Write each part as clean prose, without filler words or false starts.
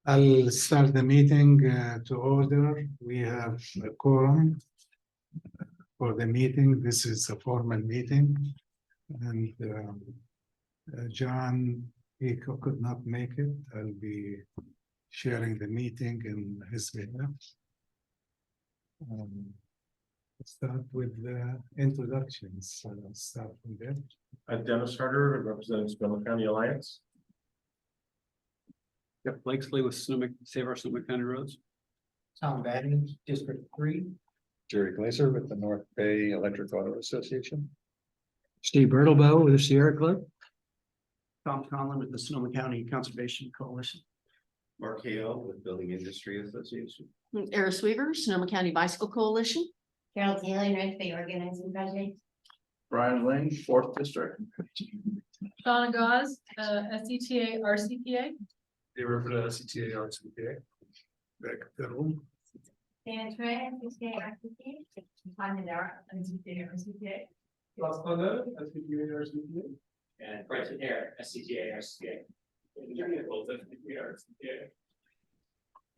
I'll start the meeting to order. We have a quorum for the meeting. This is a formal meeting. And John, he could not make it. I'll be sharing the meeting in his behalf. Start with the introductions. Start from there. Dennis Harder, representing Sonoma County Alliance. Jeff Blakesley with Save Our Sonoma County Roads. Tom Badden, District 3. Jerry Glazer with the North Bay Electric Auto Association. Steve Bertlebow with the Sierra Club. Tom Conlon with the Sonoma County Conservation Coalition. Mark Hale with Building Industry Association. Eris Weaver, Sonoma County Bicycle Coalition. Carol Taylor, North Bay Organizing Project. Brian Lang, 4th District. Donna Gauze, SCTA, RCPA. They represent SCTA, RCPA. Back to the room. Dan Trey, SCTA, RCPA. I'm in there, RCPA. Las Condes, SCTA, RCPA. And Bryson Air, SCTA, RCPA.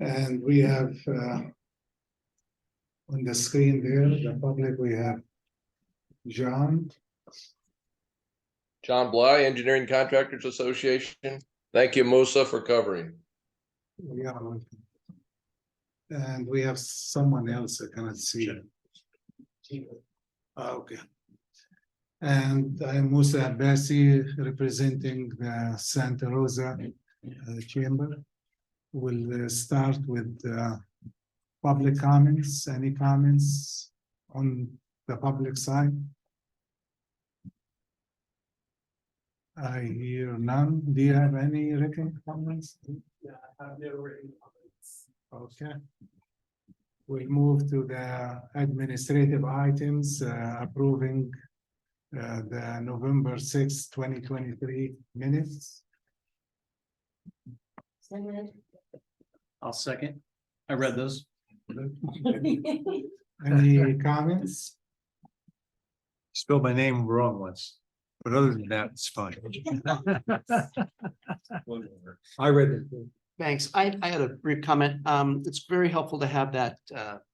And we have on the screen there, the public, we have John. John Bly, Engineering Contractors Association. Thank you, Musa, for covering. Yeah. And we have someone else I cannot see. Okay. And I'm Musa Abbasi, representing the Santa Rosa Chamber. We'll start with public comments. Any comments on the public side? I hear none. Do you have any written comments? Yeah, I have no written comments. Okay. We'll move to the administrative items, approving the November 6, 2023 minutes. I'll second. I read those. Any comments? Spelled my name wrong once, but other than that, it's fine. I read it. Thanks. I had a brief comment. It's very helpful to have that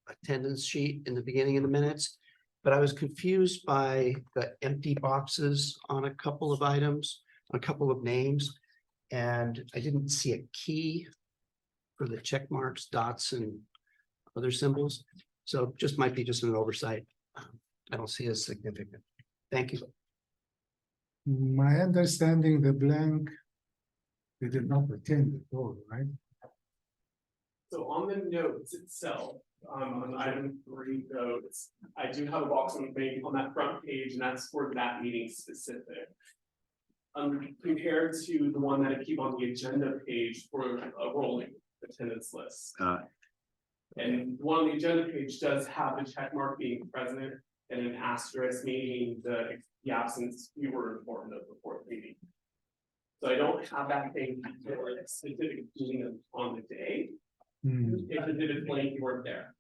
attendance sheet in the beginning of the minutes. But I was confused by the empty boxes on a couple of items, a couple of names. And I didn't see a key for the check marks, dots, and other symbols. So just might be just an oversight. I don't see it as significant. Thank you. My understanding, the blank, they did not attend at all, right? So on the notes itself, on item 3 notes, I do have a box on that front page, and that's for that meeting specific. Compared to the one that I keep on the agenda page for a rolling attendance list. And the one on the agenda page does have the check mark being present and an asterisk meaning the absence you were informed of before the meeting. So I don't have that thing for a specific meeting on the day. If it did blank, you weren't there.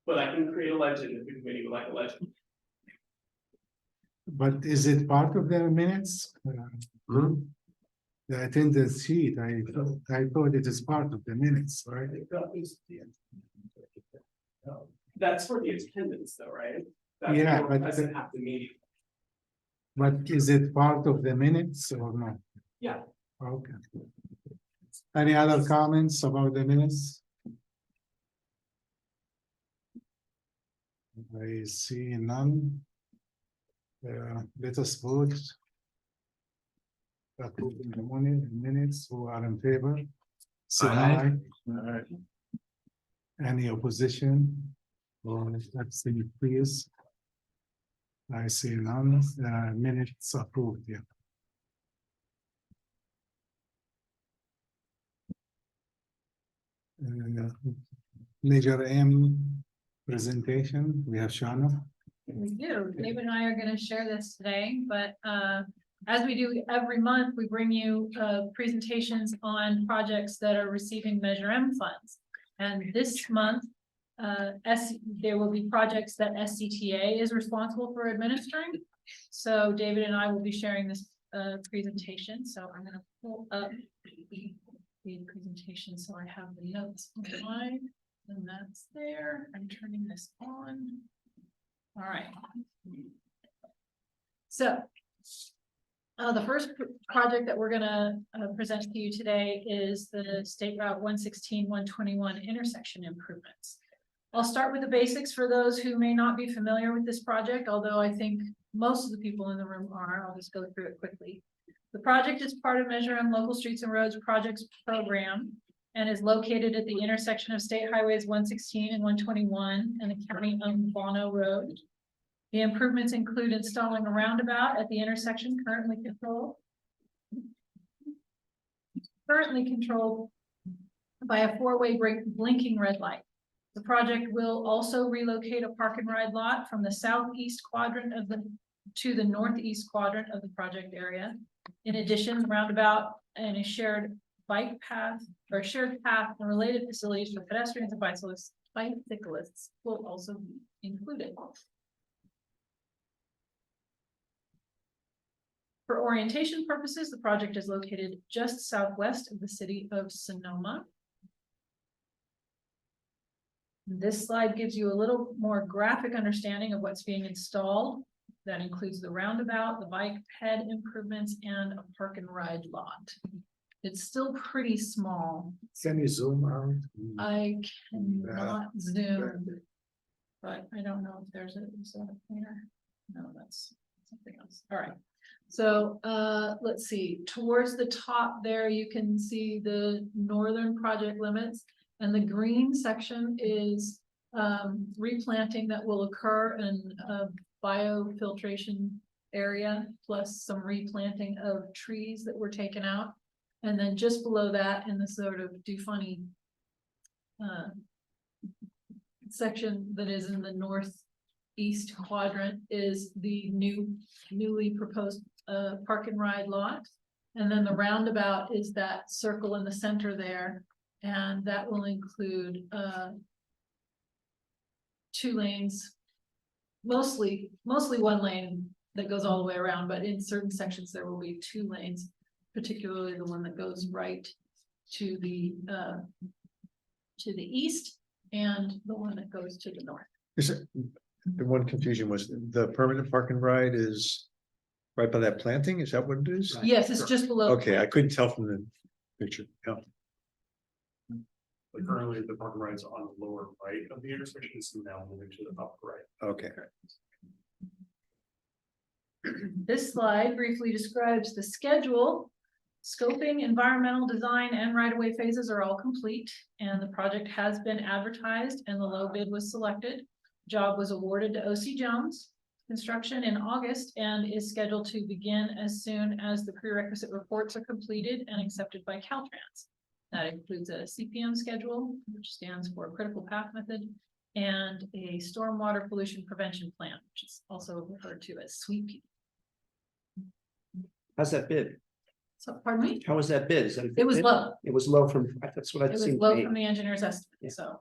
But I can create a legend if the committee would like a legend. But is it part of their minutes? The attendance sheet, I thought it is part of the minutes, right? That's for the attendance though, right? That's Yeah, for but present at the meeting. But is it part of the minutes or not? Yeah. Okay. Any other comments about the minutes? I see none. Let us vote. Approving the minutes, who are in favor? Say aye. Aye. Any opposition? Or abstain, please? I see none. Minutes approved, yeah. Major M presentation, we have Shana. We do. David and I are going to share this today, but as we do every month, we bring you presentations on projects that are receiving Measure M funds. And this month, there will be projects that SCTA is responsible for administering. So David and I will be sharing this presentation, so I'm gonna pull up the presentation, so I have the notes online, and that's there. I'm turning this on. All right. So the first project that we're gonna present to you today is the State Route 116, 121 intersection improvements. I'll start with the basics for those who may not be familiar with this project, although I think most of the people in the room are. I'll just go through it quickly. The project is part of Measure M Local Streets and Roads Projects Program and is located at the intersection of State Highways 116 and 121 and the county-owned Bono Road. The improvements include installing a roundabout at the intersection currently controlled by a four-way blinking red light. The project will also relocate a park and ride lot from the southeast quadrant to the northeast quadrant of the project area. In addition, the roundabout and a shared bike path or shared path and related facilities for pedestrians and bicyclists will also be included. For orientation purposes, the project is located just southwest of the city of Sonoma. This slide gives you a little more graphic understanding of what's being installed. That includes the roundabout, the bike ped improvements, and a park and ride lot. It's still pretty small. Can you zoom out? I cannot zoom, but I don't know if there's a pointer. No, that's something else. All right. So let's see. Towards the top there, you can see the northern project limits. And the green section is replanting that will occur in a biofiltration area, plus some replanting of trees that were taken out. And then just below that, in the sort of funny section that is in the northeast quadrant, is the newly proposed park and ride lot. And then the roundabout is that circle in the center there. And that will include 2 lanes, mostly one lane that goes all the way around, but in certain sections there will be 2 lanes, particularly the one that goes right to the east and the one that goes to the north. The one confusion was the permanent park and ride is right by that planting. Is that what it is? Yes, it's just below. Okay, I couldn't tell from the picture. Yeah. But currently, the park and ride's on the lower right of the intersection, is now moving to the upper right. Okay. This slide briefly describes the schedule. Scoping, environmental design, and right-of-way phases are all complete, and the project has been advertised and the low bid was selected. Job was awarded to OC Jones Construction in August and is scheduled to begin as soon as the prerequisite reports are completed and accepted by Caltrans. That includes a CPM schedule, which stands for Critical Path Method, and a Stormwater Pollution Prevention Plan, which is also referred to as SWEEP. How's that bid? So, pardon me? How was that bid? Is that a good It was bid? low. It was low from, that's what It I've was seen. low from the engineer's estimate, Yeah. so.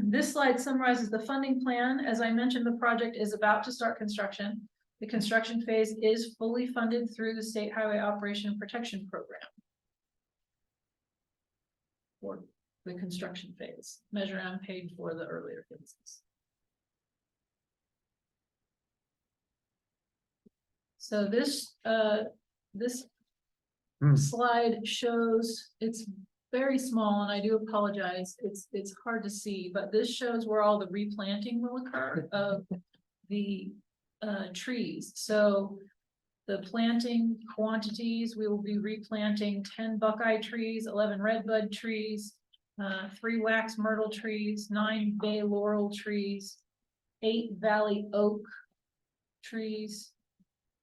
This slide summarizes the funding plan. As I mentioned, the project is about to start construction. The construction phase is fully funded through the State Highway Operation Protection Program. For the construction phase, Measure M paid for the earlier phases. So this slide shows, it's very small, and I do apologize, it's hard to see, but this shows where all the replanting will occur of the trees. So the planting quantities, we will be replanting 10 buckeye trees, 11 redbud trees, 3 wax myrtle trees, 9 bay laurel trees, 8 valley oak trees,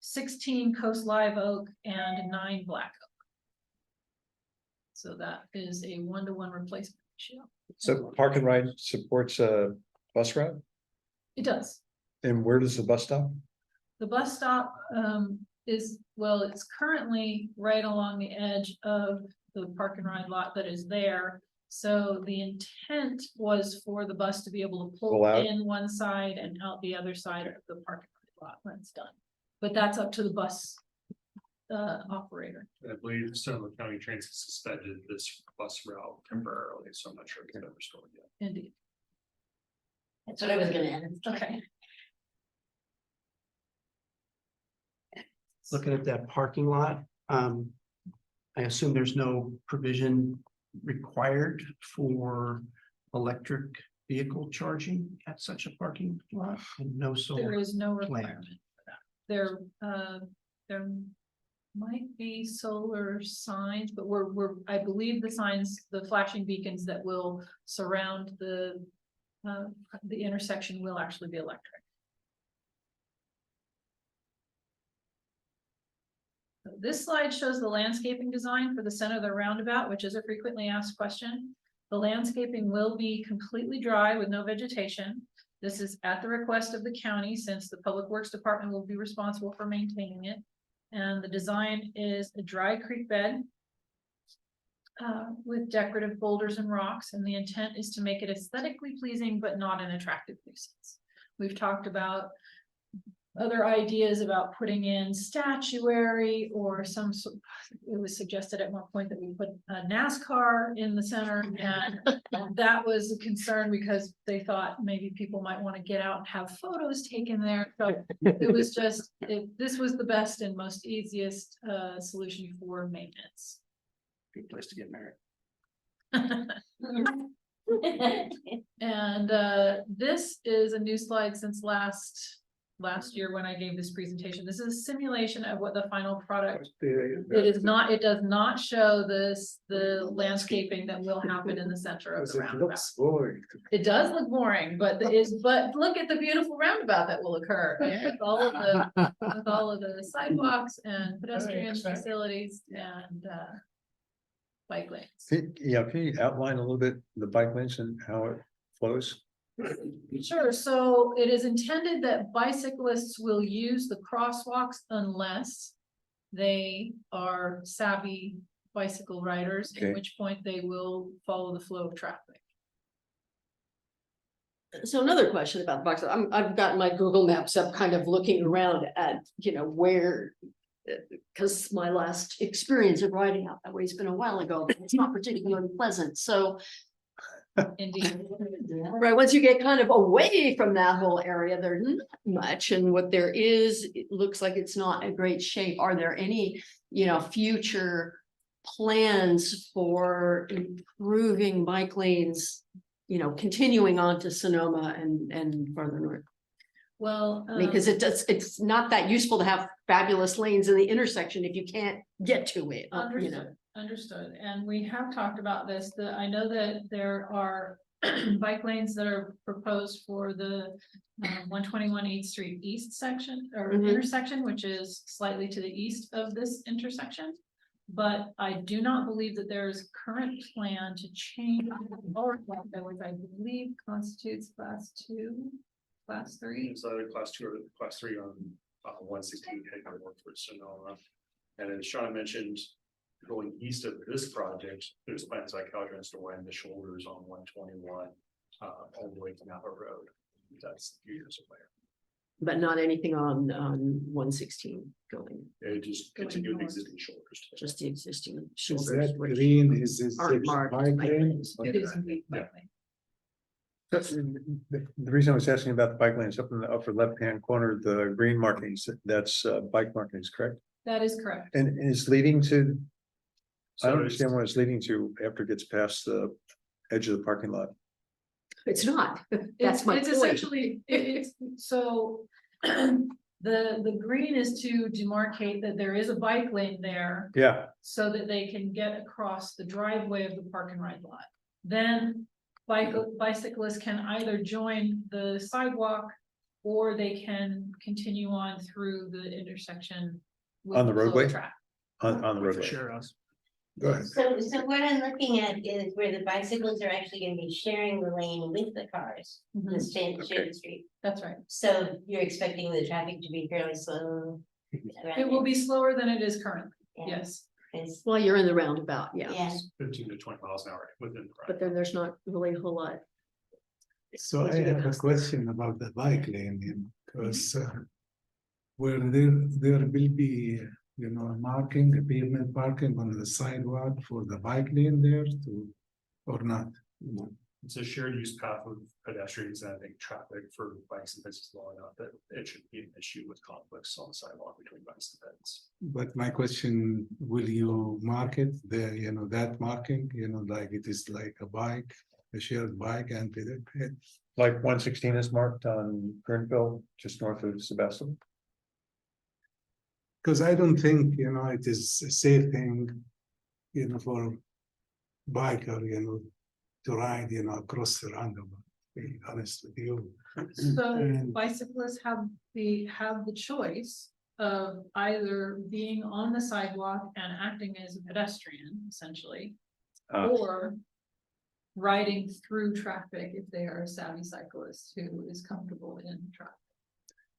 16 coast live oak, and 9 black oak. So that is a 1-to-1 replacement ratio. So park and ride supports a bus route? It does. And where does the bus stop? The bus stop is, well, it's currently right along the edge of the park and ride lot that is there. So the intent was for the bus to be able to pull Pull out? in one side and out the other side of the park and lot when it's done. But that's up to the bus operator. I believe Sonoma County Transit suspended this bus route temporarily, so I'm not sure if it's ever restored yet. Indeed. That's what I was gonna add. Okay. Looking at that parking lot, I assume there's no provision required for electric vehicle charging at such a parking lot and no There solar. is no planned. requirement for that. There might be solar signs, but I believe the signs, the flashing beacons that will surround the intersection will actually be electric. This slide shows the landscaping design for the center of the roundabout, which is a frequently asked question. The landscaping will be completely dry with no vegetation. This is at the request of the county, since the Public Works Department will be responsible for maintaining it. And the design is a dry creek bed with decorative boulders and rocks, and the intent is to make it aesthetically pleasing, but not an attractive nuisance. We've talked about other ideas about putting in statuary or some, it was suggested at one point that we put a NASCAR in the center, and that was a concern because they thought maybe people might want to get out and have photos taken there. So it was just, this was the best and most easiest solution for maintenance. Good place to get married. And this is a new slide since last year when I gave this presentation. This is a simulation of what the final product. It does not show the landscaping that will happen in the center of the roundabout. It does look boring, but look at the beautiful roundabout that will occur with all of the sidewalks and pedestrian facilities and bike lanes. Can you outline a little bit the bike lanes and how it flows? Sure, so it is intended that bicyclists will use the crosswalks unless they are savvy bicycle riders, Okay. at which point they will follow the flow of traffic. So another question about the box, I've got my Google Maps up, kind of looking around at, where. Because my last experience of riding out that way has been a while ago, but it's not particularly pleasant, so. Indeed. Right, once you get kind of away from that whole area, there's not much, and what there is, it looks like it's not in great shape. Are there any, future plans for improving bike lanes, continuing on to Sonoma and further north? Well, Because it's not that useful to have fabulous lanes in the intersection if you can't get to it, Understood, and we have talked about this, I know that there are bike lanes that are proposed for the 121 8th Street East section or intersection, which is slightly to the east of this intersection. But I do not believe that there is current plan to change or which I believe constitutes class 2, class 3. It's either class 2 or class 3 on 116 heading north towards Sonoma. And as Sean mentioned, going east of this project, there's plans like Adjourn to wind the shoulders on 121 all the way to Napa Road. That's a few years away. But not anything on 116 going, It just Going continue the north. existing shoulders. just the existing Is shoulders. that which green, is this aren't marked bike bike lane? lanes. It is indeed bike lane. The reason I was asking about the bike lanes up in the upper left-hand corner, the green markings, that's bike markings, correct? That is correct. And it's leading to, I don't So understand what it's leading to after it gets past the edge of the parking lot. It's not, that's my It's point. essentially, it's so. The green is to demarcate that there is a bike lane there Yeah, so that they can get across the driveway of the park and ride lot. Then bicyclists can either join the sidewalk or they can continue on through the intersection. with On the flow of roadway? traffic. on the roadway. Go ahead. So what I'm looking at is where the bicycles are actually gonna be sharing the lane with the cars, the shaded street. That's right. So you're expecting the traffic to be fairly slow? It will be slower than it is currently. Yes. Well, you're in the roundabout, yeah, Yeah. 15 to 20 miles an hour within the but then there's not really a whole lot. So I have a question about the bike lane, because where there will be, you know, marking, a pavement parking on the sidewalk for the bike lane there to, or not? It's a shared use path with pedestrians and I think traffic for bikes and buses long enough that it shouldn't be an issue with conflicts on the sidewalk between bikes and peds. But my question, will you market the, you know, that marking, you know, like it is like a bike, a shared bike and pedestrian? Like 116 is marked on Kernville, just north of Sebastopol. Because I don't think, you know, it is a safe thing, you know, for biker, you know, to ride, you know, across the roundabout, to be honest with you. So And- bicyclists have the choice of either being on the sidewalk and acting as a pedestrian, essentially. Or riding through traffic if they are a savvy cyclist who is comfortable in traffic.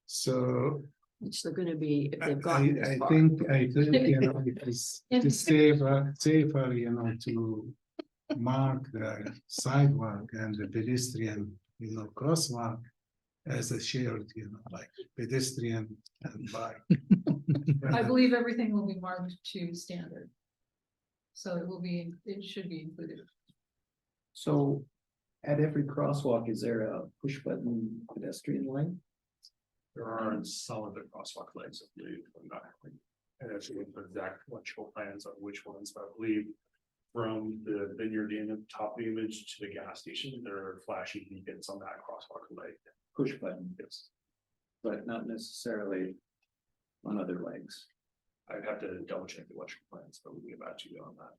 So Which they're gonna be if I, they've gotten this I far. think, you know, it is safer, you know, to mark the sidewalk and the pedestrian, you know, crosswalk as a shared, you know, like pedestrian and bike. I believe everything will be marked to standard. So it should be included. So at every crosswalk, is there a push button pedestrian lane? There are some of the crosswalk lanes, I believe, I'm not. And actually, the exact electrical plans on which ones, but I believe. From the vineyard in the top of the image to the gas station, there are flashing beacons on that crosswalk light. Push button, Yes, but not necessarily on other legs. I'd have to double check the electrical plans, but we'll get back to you on that.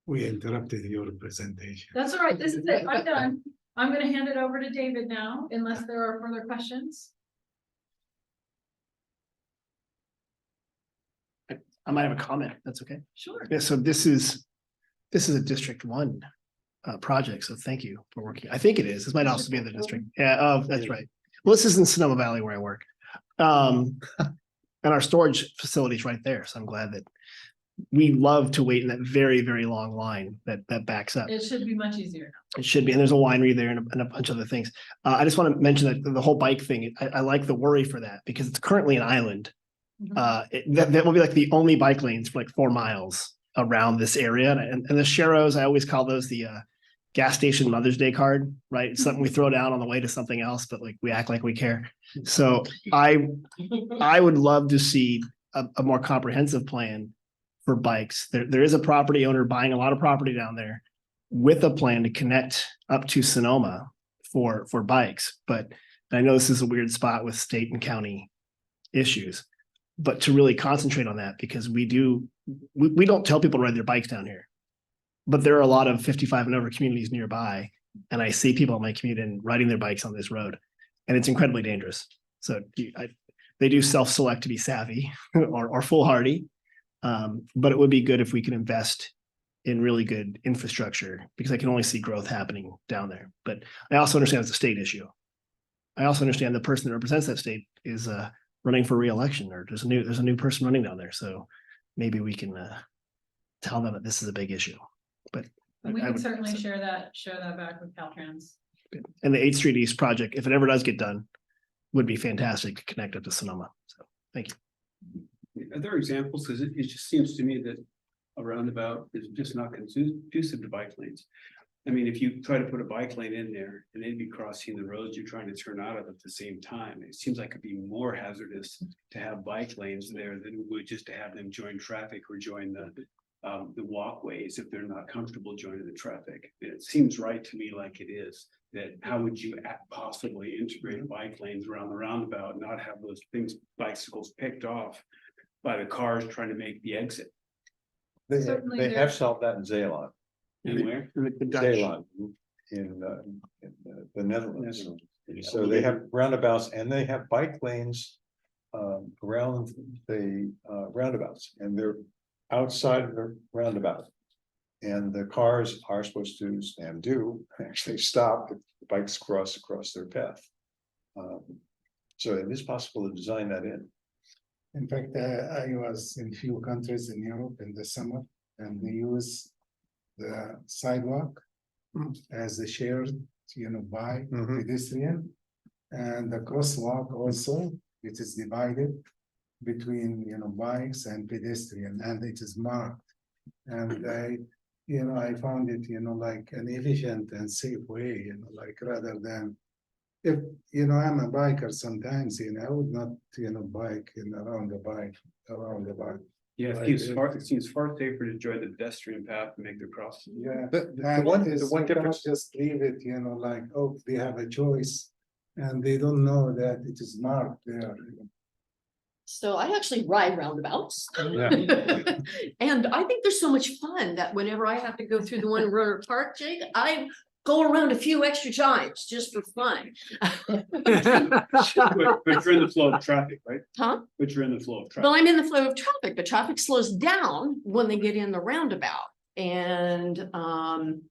We interrupted your presentation. That's all right, this is it, I'm done. I'm gonna hand it over to David now, unless there are further questions. I might have a comment, that's okay. Sure. Yeah, so this is a District 1 project, so thank you for working. I think it is. This might also be in the district. Yeah, oh, that's right. Well, this is in Sonoma Valley where I work. And our storage facility is right there, so I'm glad that we love to wait in that very, very long line that backs up. It should be much easier now. It should be, and there's a winery there and a bunch of other things. I just want to mention that the whole bike thing, I like the worry for that because it's currently an island. That will be like the only bike lanes for like 4 miles around this area. And the Sharrows, I always call those the gas station Mother's Day card, right? It's something we throw down on the way to something else, but like we act like we care. So I would love to see a more comprehensive plan for bikes. There is a property owner buying a lot of property down there with a plan to connect up to Sonoma for bikes. But I know this is a weird spot with state and county issues, but to really concentrate on that because we don't tell people to ride their bikes down here, but there are a lot of 55 and over communities nearby. And I see people on my commute and riding their bikes on this road and it's incredibly dangerous. So they do self-select to be savvy or foolhardy. But it would be good if we can invest in really good infrastructure because I can only see growth happening down there. But I also understand it's a state issue. I also understand the person that represents that state is running for re-election or there's a new person running down there. So maybe we can tell them that this is a big issue. But We can certainly share that back with Caltrans. And the 8th Street East project, if it ever does get done, would be fantastic to connect up to Sonoma. So thank you. Are there examples? Because it just seems to me that a roundabout is just not conducive to bike lanes. I mean, if you try to put a bike lane in there and they'd be crossing the roads you're trying to turn out of at the same time, it seems like it'd be more hazardous to have bike lanes there than it would just to have them join traffic or join the walkways if they're not comfortable joining the traffic. It seems right to me like it is. That how would you possibly integrate bike lanes around the roundabout, not have those bicycles picked off by the cars trying to make the exit? Certainly They there- have solved that in Zeeland. Anywhere? Zeeland in the Netherlands. So they have roundabouts and they have bike lanes around the roundabouts and they're outside of the roundabout. And the cars are supposed to actually stop if the bikes cross across their path. So it is possible to design that in. In fact, I was in few countries in Europe in the summer and they use the sidewalk as a shared, bike pedestrian and the crosswalk also it is divided between, bikes and pedestrian, and it is marked. And I found it, like an efficient and safe way, like rather than if, I'm a biker sometimes, I would not, bike around the bike. Yeah, it seems far safer to join the pedestrian path and make the cross. Yeah. The one difference. Just leave it, like, oh, they have a choice and they don't know that it is marked there. So I actually ride roundabouts. Yeah. And I think they're so much fun that whenever I have to go through the one in Rohnert Park, Jake, I go around a few extra times just for fun. But you're in the flow of traffic, right? Huh? But you're in the flow of traffic. Well, I'm in the flow of traffic, but traffic slows down when they get in the roundabout. And one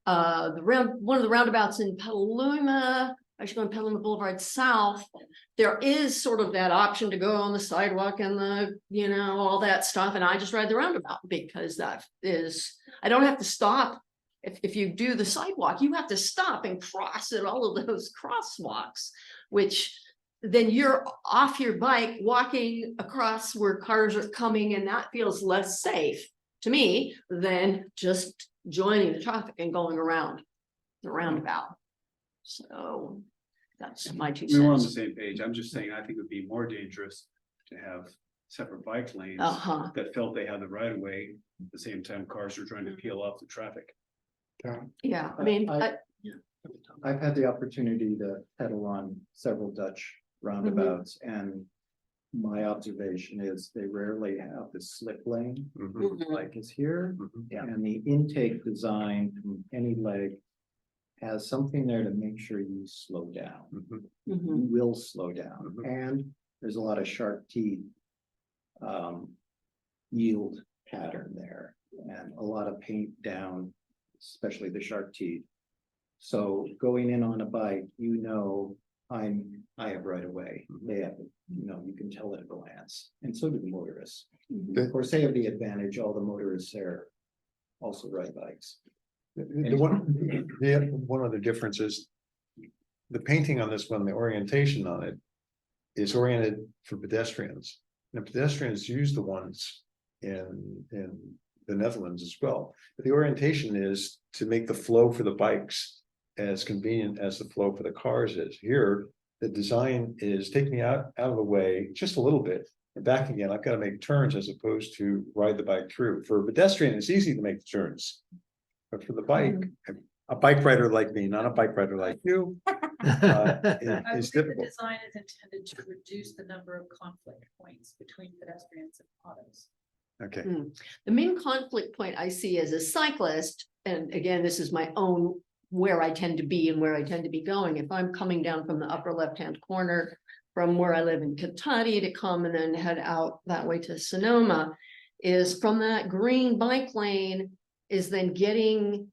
of the roundabouts in Petaluma, actually going Petaluma Boulevard South, there is sort of that option to go on the sidewalk and all that stuff. And I just ride the roundabout because that is, I don't have to stop. If you do the sidewalk, you have to stop and cross at all of those crosswalks, which then you're off your bike walking across where cars are coming, and that feels less safe to me than just joining the traffic and going around the roundabout. So that's my 2 We were on the cents. same page. I'm just saying, I think it would be more dangerous to have separate bike lanes Uh-huh. that felt they had the right of way. At the same time, cars are trying to peel off the traffic. Yeah, I mean, I've had the opportunity to pedal on several Dutch roundabouts, and my observation is they rarely have the slip lane Mhm. like is here. Yeah. And the intake design from any leg has something there to make sure you slow down. Mhm. You will slow down, and there's a lot of sharp teeth yield pattern there, and a lot of paint down, especially the sharp teeth. So going in on a bike, I have right away. They have, you can tell at a glance, and so do the motorists. Of course, they have the advantage, all the motorists there also ride bikes. The one other difference is the painting on this one, the orientation on it is oriented for pedestrians. And pedestrians use the ones in the Netherlands as well. But the orientation is to make the flow for the bikes as convenient as the flow for the cars is. Here, the design is take me out of the way just a little bit and back again. I've got to make turns as opposed to ride the bike through. For a pedestrian, it's easy to make the turns. But for the bike, a bike rider like me, not a bike rider like you, I is believe the difficult. design is intended to reduce the number of conflict points between pedestrians and autos. Okay. The main conflict point I see as a cyclist, and again, this is my own where I tend to be and where I tend to be going. If I'm coming down from the upper left-hand corner from where I live in Cotati to come and then head out that way to Sonoma, is from that green bike lane is then getting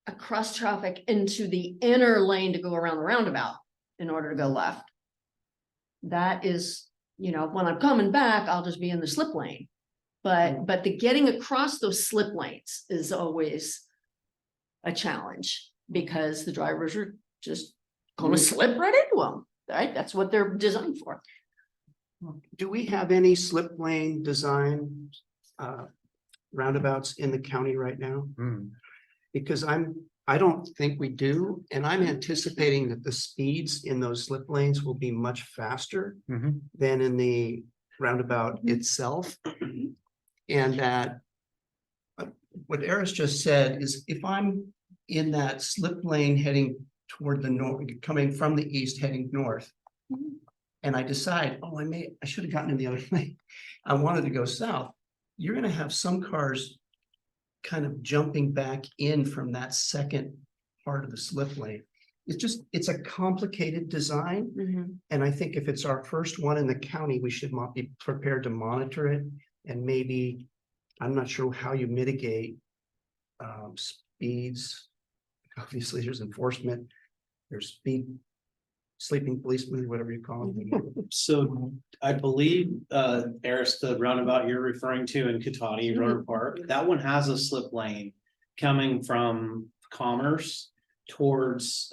across traffic into the inner lane to go around the roundabout in order to go left. That is, when I'm coming back, I'll just be in the slip lane. But the getting across those slip lanes is always a challenge because the drivers are just going to slip right into them, right? That's what they're designed for. Do we have any slip lane design roundabouts in the county right now? Because I don't think we do, and I'm anticipating that the speeds in those slip lanes will be much faster than in the roundabout itself. And that what Eris just said is if I'm in that slip lane heading toward the north, coming from the east heading north, and I decide, oh, I should have gotten in the other lane. I wanted to go south. You're going to have some cars kind of jumping back in from that second part of the slip lane. It's a complicated design. And I think if it's our first one in the county, we should be prepared to monitor it. And maybe, I'm not sure how you mitigate speeds. Obviously, there's enforcement, there's speed, sleeping policemen, whatever you call them. So I believe, Eris, the roundabout you're referring to in Cotati, Rohnert Park, that one has a slip lane coming from Commerce towards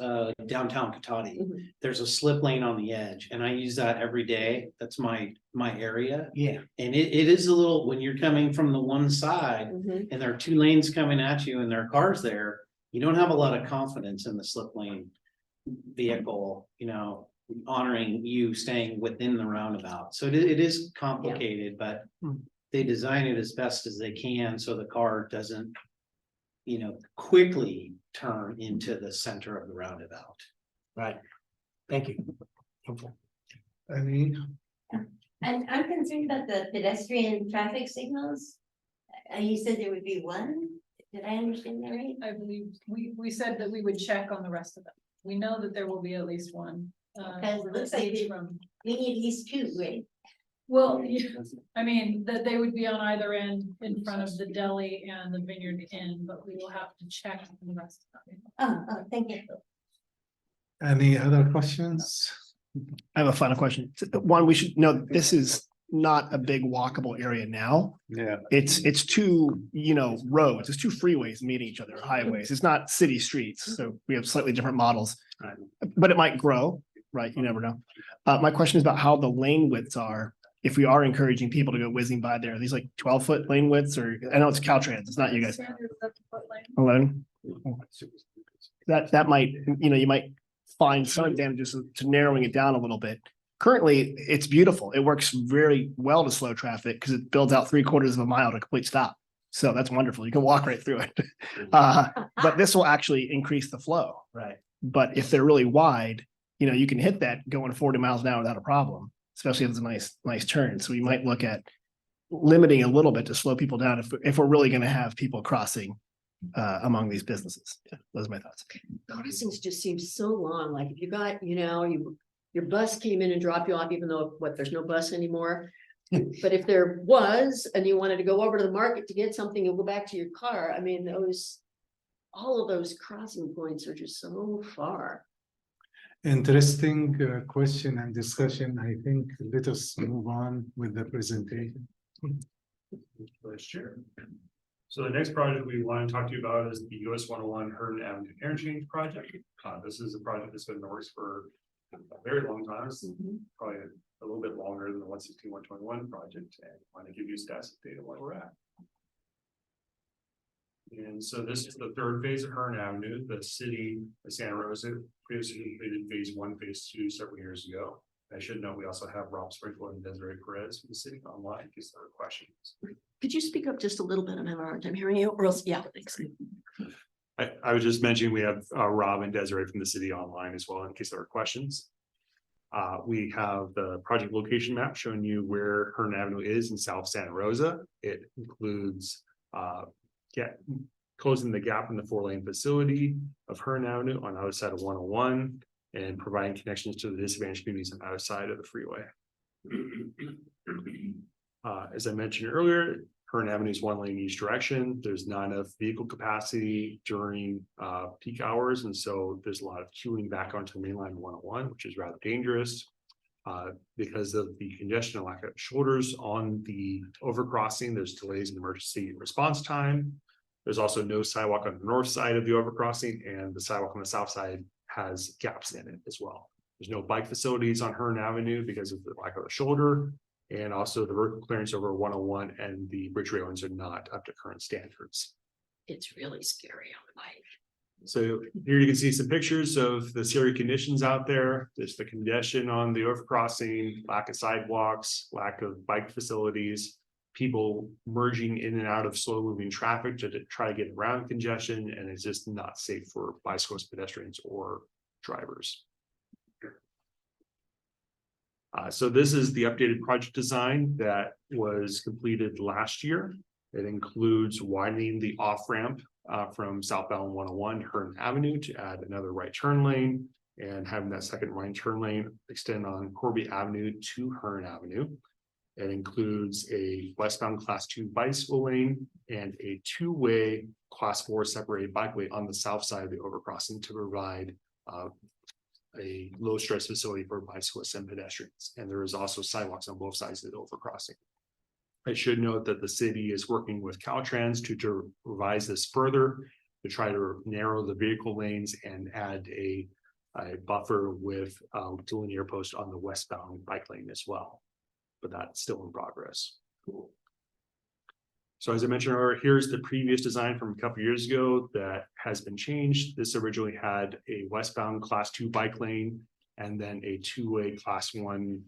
downtown Cotati. Mhm. There's a slip lane on the edge and I use that every day. That's my area. Yeah. And it is a little, when you're coming from the one side Mhm. and there are two lanes coming at you and there are cars there, you don't have a lot of confidence in the slip lane vehicle, honoring you staying within the roundabout. So it is complicated, but they design it as best as they can so the car doesn't, quickly turn into the center of the roundabout. Right. Thank you. Any, And I'm concerned about the pedestrian traffic signals. You said there would be one, did I understand that right? I believe we said that we would check on the rest of them. We know that there will be at least one. Because it looks like we need at least two, right? Well, I mean, that they would be on either end in front of the deli and the Vineyard Inn, but we will have to check on the rest of them. Oh, thank you. any other questions? I have a final question. One, we should know that this is not a big walkable area now. Yeah. It's two, roads, it's two freeways meeting each other, highways. It's not city streets, so we have slightly different models. But it might grow, right? You never know. My question is about how the lane widths are. If we are encouraging people to go whizzing by there, are these like 12-foot lane widths, or I know it's Caltrans, it's not you guys. Standard is up to foot lane. 11? That might, you might find some advantages to narrowing it down a little bit. Currently, it's beautiful. It works very well to slow traffic because it builds out 3/4 of a mile to complete stop. So that's wonderful. You can walk right through it. But this will actually increase the flow. Right. But if they're really wide, you can hit that going 40 miles an hour without a problem, especially if it's a nice turn. So we might look at limiting a little bit to slow people down if we're really going to have people crossing among these businesses. Yeah, those are my thoughts. Crossings just seem so long, like if you got, your bus came in and dropped you off, even though, there's no bus anymore. But if there was, and you wanted to go over to the market to get something, you'll go back to your car, I mean, all of those crossing points are just so far. Interesting question and discussion. I think let us move on with the presentation. Sure. So the next project we want to talk to you about is the US 101 Hearn Avenue Interchange project. This is a project that's been in the works for a very long time. It's probably a little bit longer than the 116, 121 project, and I want to give you a status update on where we're at. And so this is the third phase of Hearn Avenue. The city of Santa Rosa previously completed phase 1, phase 2 several years ago. I should note we also have Rob Sprinkle and Desiree Perez from the city online in case there are questions. Could you speak up just a little bit? I'm having a hard time hearing you, or else, yeah, thanks. I was just mentioning we have Rob and Desiree from the city online as well in case there are questions. We have the project location map showing you where Hearn Avenue is in South Santa Rosa. It includes closing the gap in the 4-lane facility of Hearn Avenue on the other side of 101 and providing connections to the disadvantaged communities on the other side of the freeway. As I mentioned earlier, Hearn Avenue is 1-lane each direction. There's not enough vehicle capacity during peak hours, and so there's a lot of queuing back onto the main line 101, which is rather dangerous because of the congestion and lack of shoulders on the overcrossing. There's delays in emergency response time. There's also no sidewalk on the north side of the overcrossing, and the sidewalk on the south side has gaps in it as well. There's no bike facilities on Hearn Avenue because of the lack of a shoulder. And also the vertical clearance over 101 and the bridge railings are not up to current standards. It's really scary on the bike. So here you can see some pictures of the scary conditions out there. There's the congestion on the overcrossing, lack of sidewalks, lack of bike facilities, people merging in and out of slow moving traffic to try to get around congestion, and it's just not safe for bicyclists, pedestrians, or drivers. So this is the updated project design that was completed last year. It includes widening the off-ramp from southbound 101 Hearn Avenue to add another right turn lane and having that second right turn lane extend on Corby Avenue to Hearn Avenue. It includes a westbound class 2 bicycle lane and a 2-way class 4 separated bikeway on the south side of the overcrossing to provide a low stress facility for bicyclists and pedestrians. And there is also sidewalks on both sides of the overcrossing. I should note that the city is working with Caltrans to revise this further to try to narrow the vehicle lanes and add a buffer with linear post on the westbound bike lane as well. But that's still in progress. So as I mentioned earlier, here's the previous design from a couple years ago that has been changed. This originally had a westbound class 2 bike lane and then a two-way class 1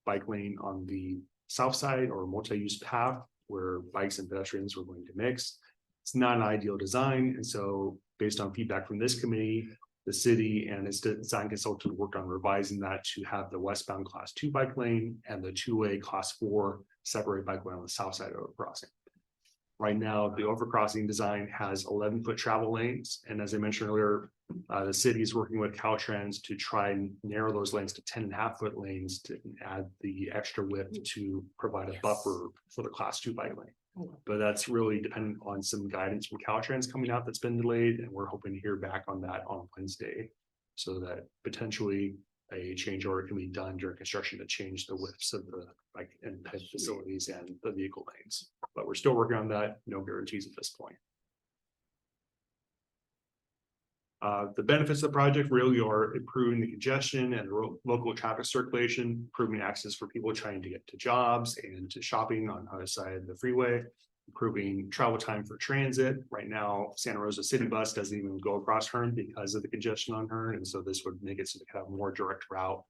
bike lane on the south side or multi-use path where bikes and pedestrians were going to mix. It's not an ideal design. And so based on feedback from this committee, the city and its design consultant worked on revising that to have the westbound class 2 bike lane and the two-way class 4 separate bike lane on the south side overcrossing. Right now, the overcrossing design has 11-foot travel lanes. And as I mentioned earlier, the city is working with Caltrans to try and narrow those lanes to 10.5-foot lanes to add the extra width to provide a buffer for the class 2 bike lane. But that's really dependent on some guidance from Caltrans coming out that's been delayed, and we're hoping to hear back on that on Wednesday, so that potentially a change order can be done during construction to change the widths of the bike and ped facilities and the vehicle lanes. But we're still working on that. No guarantees at this point. The benefits of the project really are improving the congestion and local traffic circulation, improving access for people trying to get to jobs and to shopping on either side of the freeway, improving travel time for transit. Right now, Santa Rosa City Bus doesn't even go across Hearn because of the congestion on Hearn. And so this would make it so they have a more direct route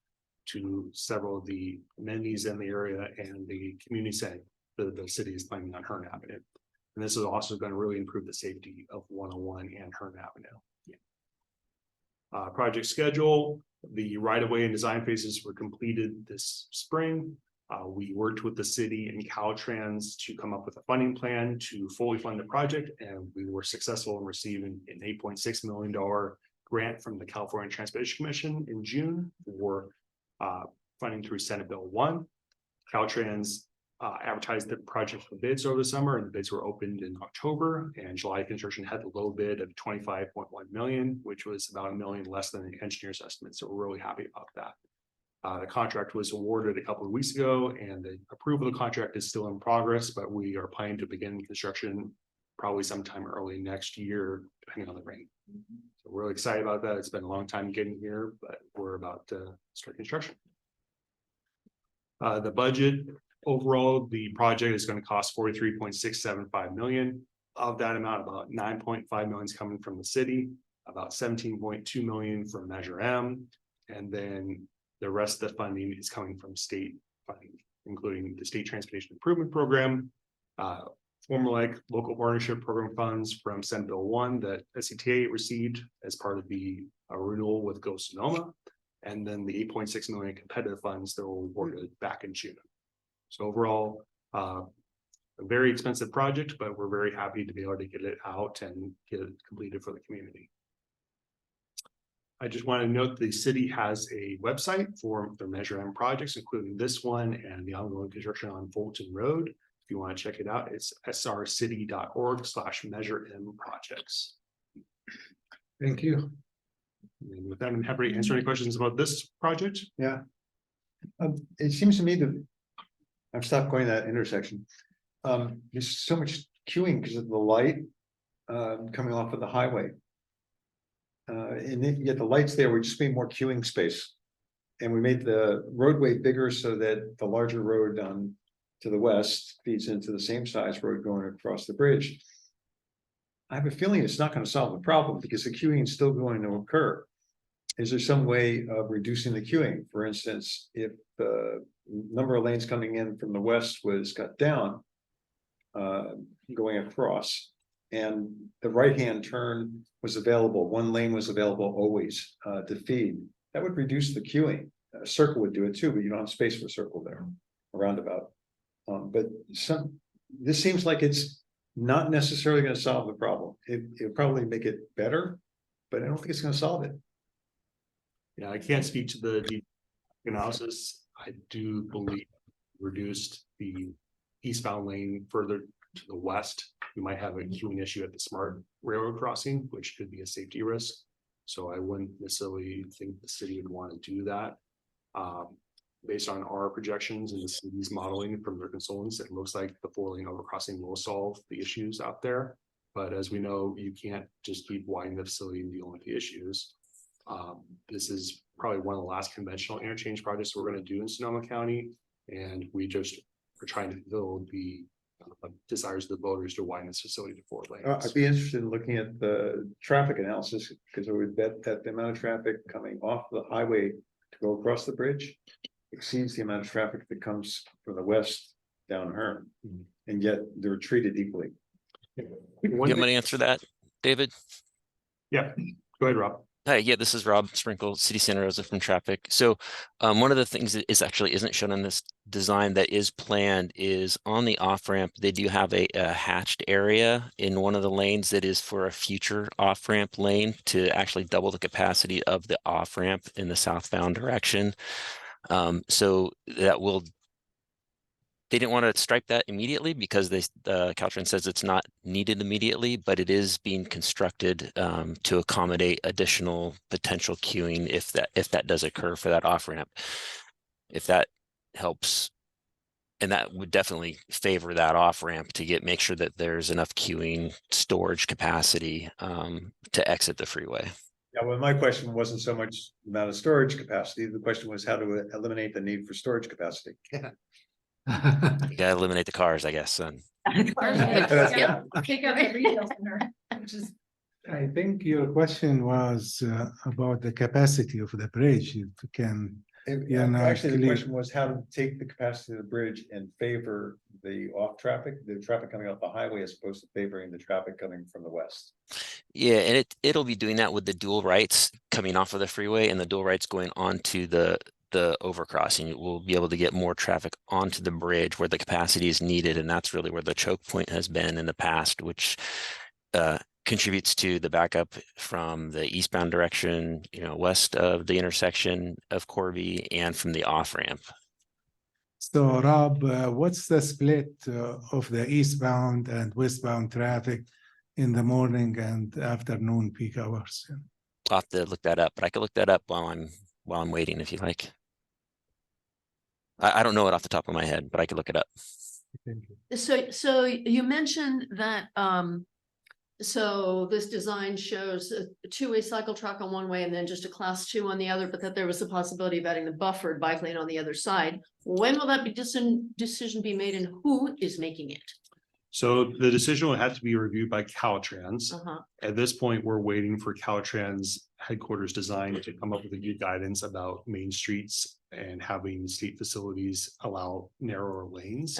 to several of the amenities in the area and the community center the city is planning on Hearn Avenue. And this is also going to really improve the safety of 101 and Hearn Avenue. Project schedule, the right-of-way and design phases were completed this spring. We worked with the city and Caltrans to come up with a funding plan to fully fund the project, and we were successful in receiving an $8.6 million grant from the California Transportation Commission in June for funding through Senate Bill 1. Caltrans advertised the project for bids over the summer, and the bids were opened in October, and July construction had the low bid of 25.1 million, which was about $1 million less than the engineer's estimate. So we're really happy about that. The contract was awarded a couple of weeks ago, and the approval of the contract is still in progress, but we are planning to begin construction probably sometime early next year, depending on the rain. So we're really excited about that. It's been a long time getting here, but we're about to start construction. The budget overall, the project is going to cost $43.675 million. Of that amount, about $9.5 million is coming from the city, about $17.2 million from Measure M, and then the rest of the funding is coming from state funding, including the State Transportation Improvement Program, former local partnership program funds from Senate Bill 1 that SCTA received as part of the renewal with Go Sonoma, and then the $8.6 million competitive funds that were awarded back in June. So overall, a very expensive project, but we're very happy to be able to get it out and get it completed for the community. I just want to note the city has a website for their Measure M projects, including this one and the ongoing construction on Fulton Road. If you want to check it out, it's srcity.org/Measure M projects. Thank you. And with that, I'm happy to answer any questions about this project. Yeah. It seems to me that I've stopped going to that intersection. There's so much queuing because of the light coming off of the highway. And yet the lights there would just be more queuing space. And we made the roadway bigger so that the larger road to the west feeds into the same size road going across the bridge. I have a feeling it's not going to solve the problem because the queuing is still going to occur. Is there some way of reducing the queuing? For instance, if the number of lanes coming in from the west was cut down, going across, and the right-hand turn was available, one lane was available always to feed, that would reduce the queuing. A circle would do it too, but you don't have space for a circle there, a roundabout. But this seems like it's not necessarily going to solve the problem. It'll probably make it better, but I don't think it's going to solve it. Yeah, I can't speak to the deep analysis. I do believe reduced the eastbound lane further to the west. We might have a queuing issue at the smart railroad crossing, which could be a safety risk. So I wouldn't necessarily think the city would want to do that. Based on our projections and the city's modeling from their consultants, it looks like the 4-lane overcrossing will solve the issues out there. But as we know, you can't just keep widening the facility and dealing with the issues. This is probably one of the last conventional interchange projects we're going to do in Sonoma County. And we just are trying to fulfill the desires of the voters to widen this facility to 4 lanes. I'd be interested in looking at the traffic analysis, because I would bet that the amount of traffic coming off the highway to go across the bridge exceeds the amount of traffic that comes from the west down Hearn, and yet they're treated equally. You want me to answer that, David? Yeah, go ahead, Rob. Hi, yeah, this is Rob Sprinkle, City Santa Rosa from traffic. So one of the things that is actually isn't shown in this design that is planned is on the off ramp. They do have a hatched area in one of the lanes that is for a future off ramp lane to actually double the capacity of the off ramp in the southbound direction. So that will. They didn't want to stripe that immediately because Caltrans says it's not needed immediately, but it is being constructed to accommodate additional potential queuing if that does occur for that off ramp. If that helps, and that would definitely favor that off ramp to make sure that there's enough queuing storage capacity to exit the freeway. Yeah, well, my question wasn't so much the amount of storage capacity. The question was how to eliminate the need for storage capacity. You gotta eliminate the cars, I guess, son. Take out the retail center, which is. I think your question was about the capacity of the bridge. If you can, Actually, the question was how to take the capacity of the bridge and favor the traffic coming off the highway as opposed to favoring the traffic coming from the west. Yeah, and it'll be doing that with the dual rights coming off of the freeway and the dual rights going onto the overcrossing. We'll be able to get more traffic onto the bridge where the capacity is needed, and that's really where the choke point has been in the past, which contributes to the backup from the eastbound direction, west of the intersection of Corby and from the off ramp. So Rob, what's the split of the eastbound and westbound traffic in the morning and afternoon peak hours? I'll have to look that up, but I can look that up while I'm waiting if you like. I don't know it off the top of my head, but I could look it up. So you mentioned that, so this design shows a 2-way cycle track on one way and then just a class 2 on the other, but that there was a possibility of adding the buffered bike lane on the other side. When will that decision be made and who is making it? So the decision will have to be reviewed by Caltrans. At this point, we're waiting for Caltrans headquarters design to come up with a new guidance about main streets and having state facilities allow narrower lanes.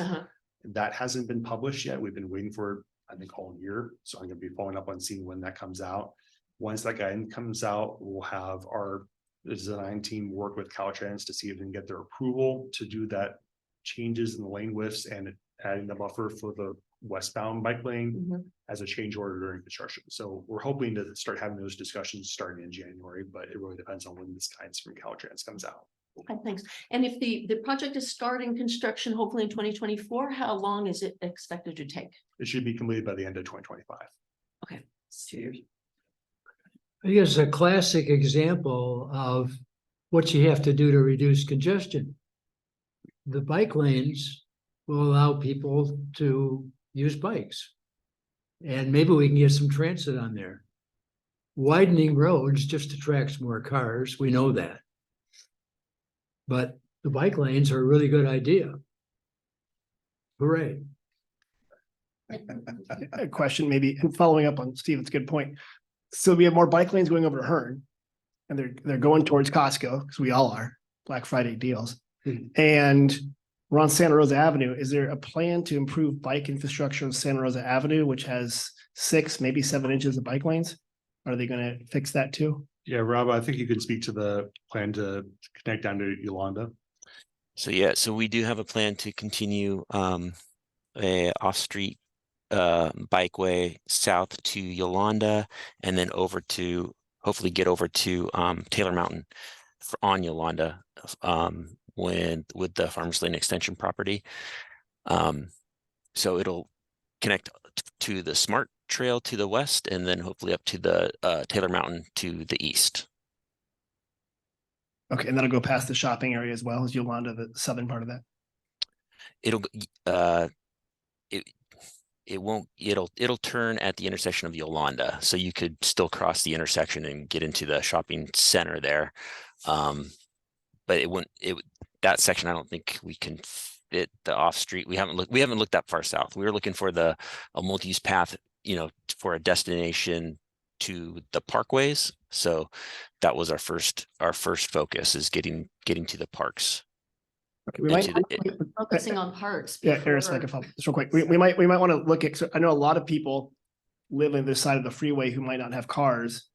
That hasn't been published yet. We've been waiting for, I think, all year. So I'm going to be following up on seeing when that comes out. Once that guidance comes out, we'll have our design team work with Caltrans to see if they can get their approval to do that changes in the lane widths and adding the buffer for the westbound bike lane as a change order during construction. So we're hoping to start having those discussions starting in January, but it really depends on when this guidance from Caltrans comes out. Okay, thanks. And if the project is starting construction, hopefully in 2024, how long is it expected to take? It should be completed by the end of 2025. Okay, 2 years. I think it's a classic example of what you have to do to reduce congestion. The bike lanes will allow people to use bikes. And maybe we can get some transit on there. Widening roads just attracts more cars. We know that. But the bike lanes are a really good idea. Hooray. A question maybe, and following up on Steven's good point. So we have more bike lanes going over to Hearn, and they're going towards Costco, because we all are, Black Friday deals. And we're on Santa Rosa Avenue. Is there a plan to improve bike infrastructure of Santa Rosa Avenue, which has 6, maybe 7 inches of bike lanes? Are they going to fix that too? Yeah, Rob, I think you can speak to the plan to connect down to Yolanda. So we do have a plan to continue a off-street bikeway south to Yolanda and then over to hopefully get over to Taylor Mountain on Yolanda with the Farmers Lane extension property. So it'll connect to the Smart Trail to the west and then hopefully up to the Taylor Mountain to the east. Okay, and that'll go past the shopping area as well as Yolanda, the southern part of that. it won't, it'll turn at the intersection of Yolanda, so you could still cross the intersection and get into the shopping center there. But it wouldn't, that section, I don't think we can fit the off-street. We haven't looked that far south. We were looking for a multi-use path, for a destination to the parkways. So that was our first focus, is getting to the parks. Okay, we might, Focusing on parks. yeah, Eris, like if just real quick, we might want to look at, so I know a lot of people live on this side of the freeway who might not have cars.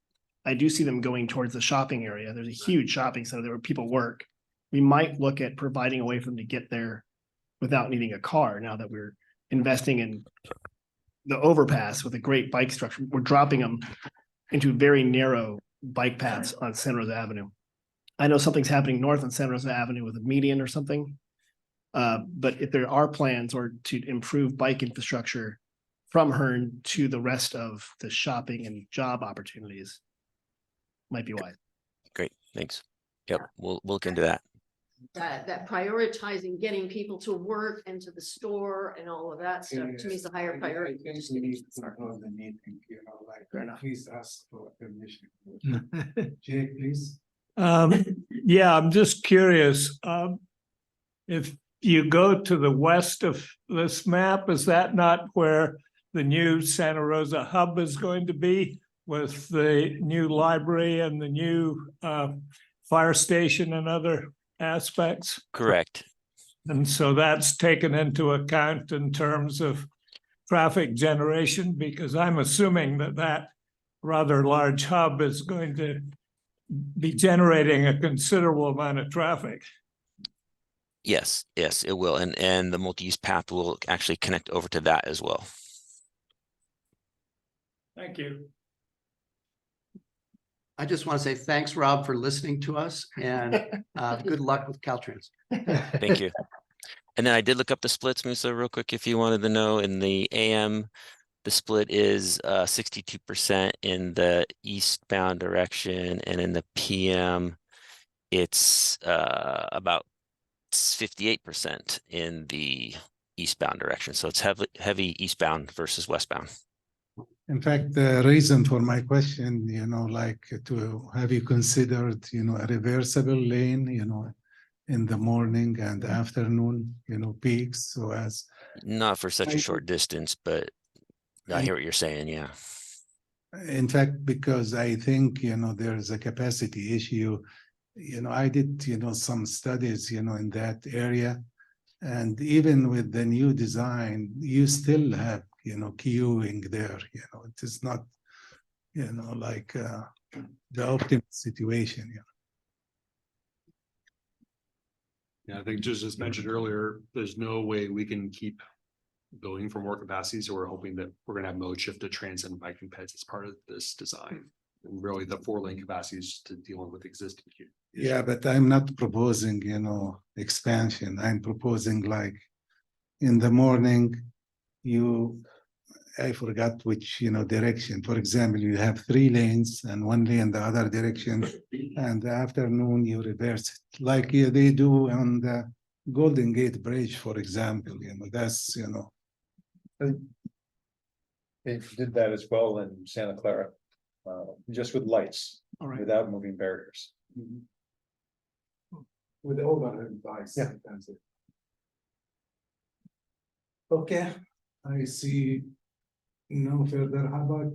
I do see them going towards the shopping area. There's a huge shopping center there where people work. We might look at providing a way for them to get there without needing a car, now that we're investing in the overpass with a great bike structure. We're dropping them into very narrow bike paths on Santa Rosa Avenue. I know something's happening north on Santa Rosa Avenue with a median or something. But if there are plans or to improve bike infrastructure from Hearn to the rest of the shopping and job opportunities, might be wise. Great, thanks. Yep, we'll look into that. That prioritizing getting people to work and to the store and all of that stuff, to me, is a higher priority. Please ask for permission. Jake, please. Yeah, I'm just curious. If you go to the west of this map, is that not where the new Santa Rosa hub is going to be, with the new library and the new fire station and other aspects? Correct. And so that's taken into account in terms of traffic generation, because I'm assuming that rather large hub is going to be generating a considerable amount of traffic. Yes, it will. And the multi-use path will actually connect over to that as well. Thank you. I just want to say thanks, Rob, for listening to us, and good luck with Caltrans. Thank you. And then I did look up the splits, Musa, real quick, if you wanted to know. In the AM, the split is 62% in the eastbound direction, and in the PM, it's about 58% in the eastbound direction. So it's heavy eastbound versus westbound. In fact, the reason for my question, like, to have you considered, a reversible lane, in the morning and afternoon, peaks, so as. Not for such a short distance, but I hear what you're saying, yeah. In fact, because I think, there's a capacity issue. I did, some studies, in that area. And even with the new design, you still have, queuing there, it is not, like the optimal situation. Yeah, I think just as mentioned earlier, there's no way we can keep going for more capacity. So we're hoping that we're going to have mode shift to transit and biking peds as part of this design. And really the 4-lane capacity is to deal with existing queue. Yeah, but I'm not proposing, expansion. I'm proposing, like, in the morning, I forgot which, direction. For example, you have 3 lanes and 1 lane the other direction, and the afternoon you reverse it, like they do on the Golden Gate Bridge, for example. That's, They did that as well in Santa Clara, just with lights, without moving barriers. with overhead bikes. Yeah. Okay, I see no further. How about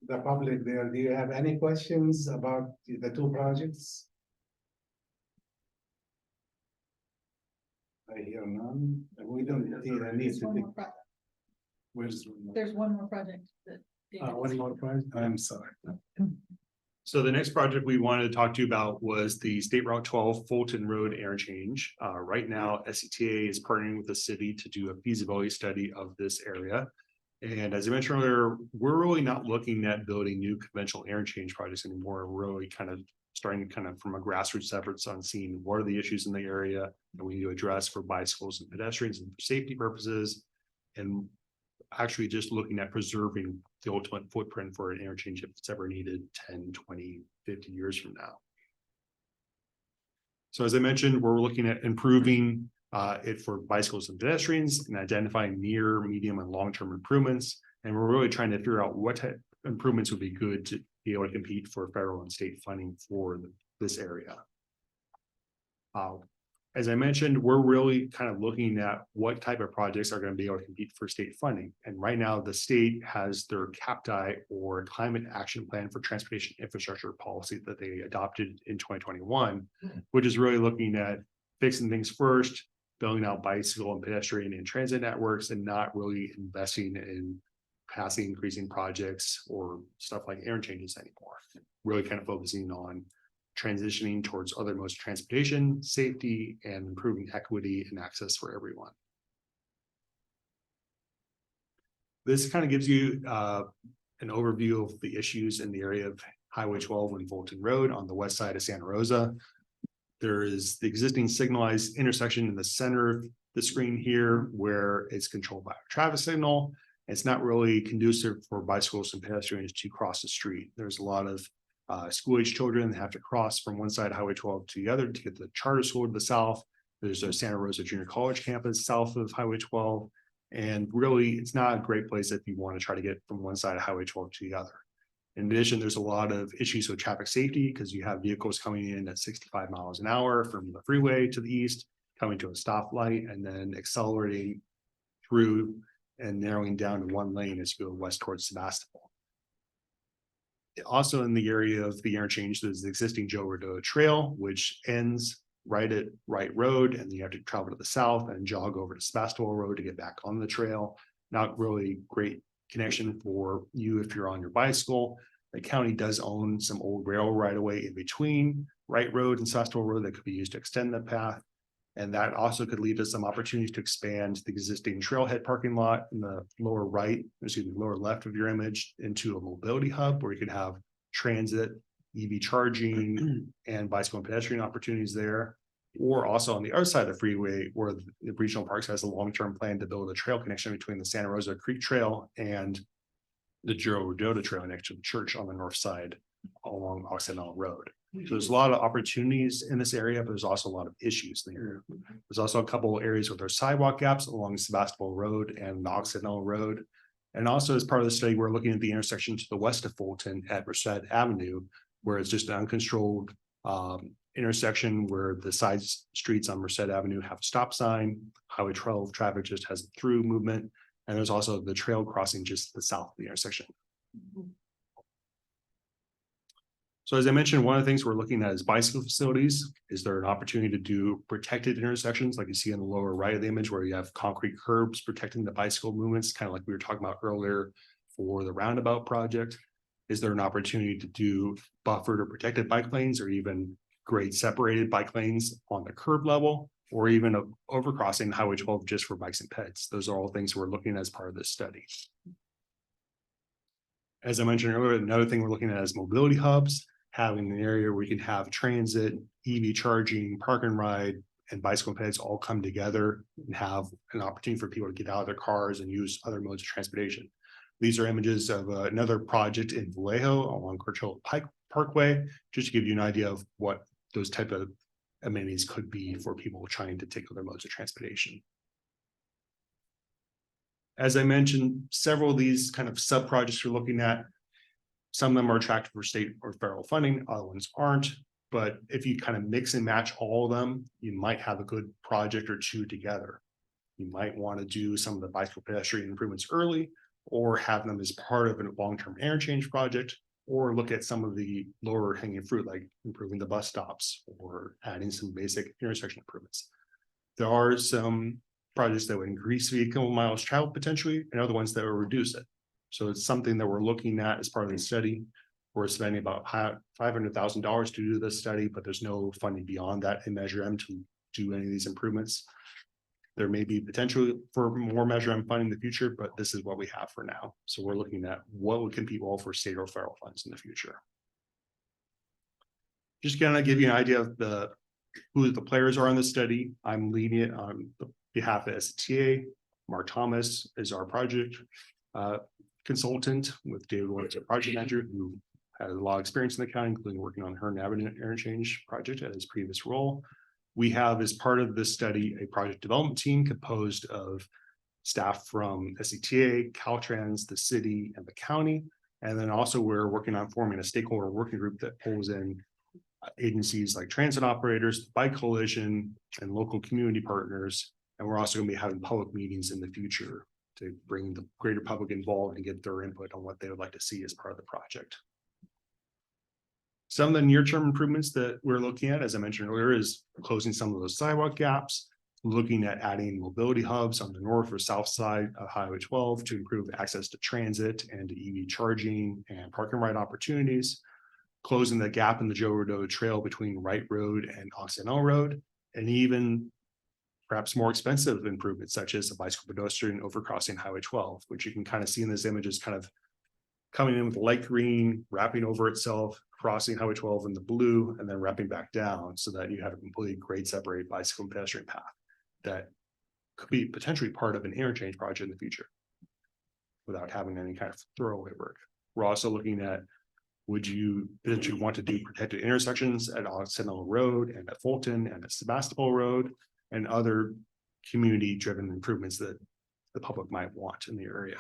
the public there? Do you have any questions about the 2 projects? I hear none. We don't need to. Where's? There's one more project that. One more project? I'm sorry. So the next project we wanted to talk to you about was the State Route 12 Fulton Road interchange. Right now, SCTA is partnering with the city to do a feasibility study of this area. And as I mentioned earlier, we're really not looking at building new conventional interchange projects anymore. We're really kind of starting from a grassroots efforts on seeing what are the issues in the area that we need to address for bicycles and pedestrians and for safety purposes. And actually just looking at preserving the ultimate footprint for an interchange if it's ever needed 10, 20, 50 years from now. So as I mentioned, we're looking at improving it for bicycles and pedestrians and identifying near, medium, and long-term improvements. And we're really trying to figure out what type of improvements would be good to be able to compete for federal and state funding for this area. As I mentioned, we're really kind of looking at what type of projects are going to be able to compete for state funding. And right now, the state has their CAPTI, or Climate Action Plan for Transportation Infrastructure Policy, that they adopted in 2021, which is really looking at fixing things first, building out bicycle and pedestrian and transit networks, and not really investing in passing increasing projects or stuff like interchanges anymore. Really kind of focusing on transitioning towards other modes of transportation, safety, and improving equity and access for everyone. This kind of gives you an overview of the issues in the area of Highway 12 and Fulton Road on the west side of Santa Rosa. There is the existing signalized intersection in the center of the screen here, where it's controlled by a traffic signal. It's not really conducive for bicycles and pedestrians to cross the street. There's a lot of school-age children that have to cross from one side of Highway 12 to the other to get to the charter school to the south. There's a Santa Rosa Junior College campus south of Highway 12. And really, it's not a great place if you want to try to get from one side of Highway 12 to the other. In addition, there's a lot of issues with traffic safety because you have vehicles coming in at 65 miles an hour from the freeway to the east, coming to a stoplight, and then accelerating through and narrowing down to one lane as you go west towards Sebastopol. Also in the area of the interchange, there's the existing Joe Rodeo Trail, which ends right at Wright Road, and then you have to travel to the south and jog over to Sebastopol Road to get back on the trail. Not really great connection for you if you're on your bicycle. The county does own some old rail right away in between Wright Road and Sebastopol Road that could be used to extend the path. And that also could lead to some opportunities to expand the existing trailhead parking lot in the lower right, excuse me, lower left of your image into a mobility hub where you could have transit, EV charging, and bicycle and pedestrian opportunities there. Or also on the other side of the freeway, where the regional parks has a long-term plan to build a trail connection between the Santa Rosa Creek Trail and the Joe Rodeo Trail next to the church on the north side along Occidental Road. So there's a lot of opportunities in this area, but there's also a lot of issues there. There's also a couple of areas where there's sidewalk gaps along Sebastopol Road and Occidental Road. And also as part of the study, we're looking at the intersection to the west of Fulton at Merced Avenue, where it's just an uncontrolled intersection where the side streets on Merced Avenue have a stop sign. Highway 12 traffic just has a through movement. And there's also the trail crossing just to the south of the intersection. So as I mentioned, one of the things we're looking at is bicycle facilities. Is there an opportunity to do protected intersections like you see in the lower right of the image, where you have concrete curbs protecting the bicycle movements, kind of like we were talking about earlier for the roundabout project? Is there an opportunity to do buffered or protected bike lanes, or even grade separated bike lanes on the curb level, or even a overcrossing Highway 12 just for bikes and peds? Those are all things we're looking at as part of this study. As I mentioned earlier, another thing we're looking at is mobility hubs, having an area where you can have transit, EV charging, park and ride, and bicycle and peds all come together and have an opportunity for people to get out of their cars and use other modes of transportation. These are images of another project in Vallejo along Coachella Pike Parkway, just to give you an idea of what those type of amenities could be for people trying to take other modes of transportation. As I mentioned, several of these kind of sub projects we're looking at, some of them are attractive for state or federal funding, other ones aren't. But if you kind of mix and match all of them, you might have a good project or two together. You might want to do some of the bicycle pedestrian improvements early, or have them as part of a long-term interchange project, or look at some of the lower hanging fruit, like improving the bus stops or adding some basic intersection improvements. There are some projects that would increase vehicle miles traveled potentially, and other ones that will reduce it. So it's something that we're looking at as part of the study. We're spending about $500,000 to do this study, but there's no funding beyond that in Measure M to do any of these improvements. There may be potential for more Measure M funding in the future, but this is what we have for now. So we're looking at what would compete well for state or federal funds in the future. Just kind of give you an idea of who the players are in the study. I'm leading it on behalf of SCTA. Mark Thomas is our project consultant, with David Woods, our project manager, who has a lot of experience in the county, including working on Hearn Avenue interchange project at his previous role. We have, as part of this study, a project development team composed of staff from SCTA, Caltrans, the city, and the county. And then also we're working on forming a stakeholder working group that pulls in agencies like transit operators, bike coalition, and local community partners. And we're also going to be having public meetings in the future to bring the greater public involved and get their input on what they would like to see as part of the project. Some of the near-term improvements that we're looking at, as I mentioned earlier, is closing some of those sidewalk gaps, looking at adding mobility hubs on the north or south side of Highway 12 to improve access to transit and to EV charging and park and ride opportunities, closing the gap in the Joe Rodota Trail between Wright Road and Occidental Road, and even perhaps more expensive improvements such as a bicycle pedestrian overcrossing Highway 12, which you can kind of see in this image is kind of coming in with light green, wrapping over itself, crossing Highway 12 in the blue, and then wrapping back down so that you have a completely grade separated bicycle and pedestrian path that could be potentially part of an interchange project in the future without having any kind of throwaway work. We're also looking at, would you potentially want to do protected intersections at Occidental Road and at Fulton and at Sebastopol Road and other community driven improvements that the public might want in the area.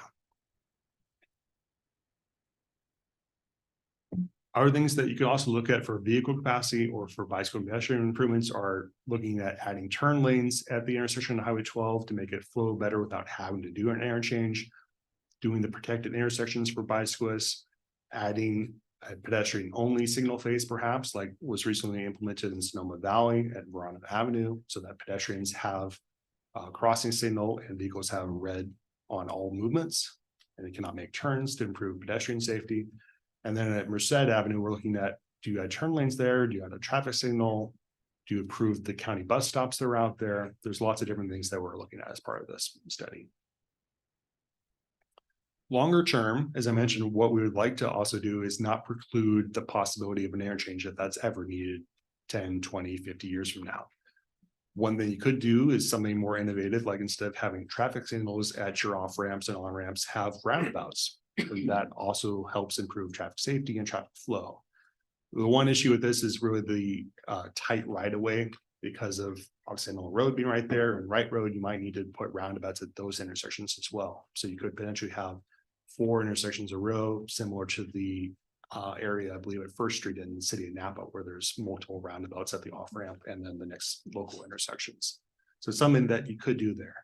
Other things that you can also look at for vehicle capacity or for bicycle and pedestrian improvements are looking at adding turn lanes at the intersection of Highway 12 to make it flow better without having to do an interchange, doing the protected intersections for bicyclists, adding a pedestrian only signal phase perhaps like was recently implemented in Sonoma Valley at Veronica Avenue so that pedestrians have a crossing signal and vehicles have red on all movements and they cannot make turns to improve pedestrian safety. And then at Merced Avenue, we're looking at, do you add turn lanes there? Do you add a traffic signal? Do you improve the county bus stops that are out there? There's lots of different things that we're looking at as part of this study. Longer term, as I mentioned, what we would like to also do is not preclude the possibility of an interchange if that's ever needed 10, 20, 50 years from now. One thing you could do is something more innovative, like instead of having traffic signals at your off ramps and on ramps, have roundabouts. And that also helps improve traffic safety and traffic flow. The one issue with this is really the tight right of way because of Occidental Road being right there and Wright Road, you might need to put roundabouts at those intersections as well. So you could potentially have 4 intersections a row, similar to the area, I believe, at First Street in the city of Napa, where there's multiple roundabouts at the off ramp and then the next local intersections. So something that you could do there.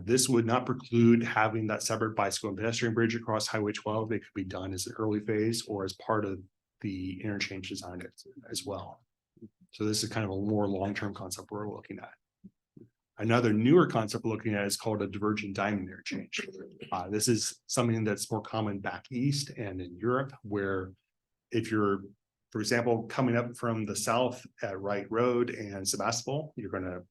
This would not preclude having that separate bicycle and pedestrian bridge across Highway 12. It could be done as an early phase or as part of the interchange design as well. So this is kind of a more long-term concept we're looking at. Another newer concept we're looking at is called a divergent diamond interchange. This is something that's more common back east and in Europe, where if you're, for example, coming up from the south at Wright Road and Sebastopol, you're going to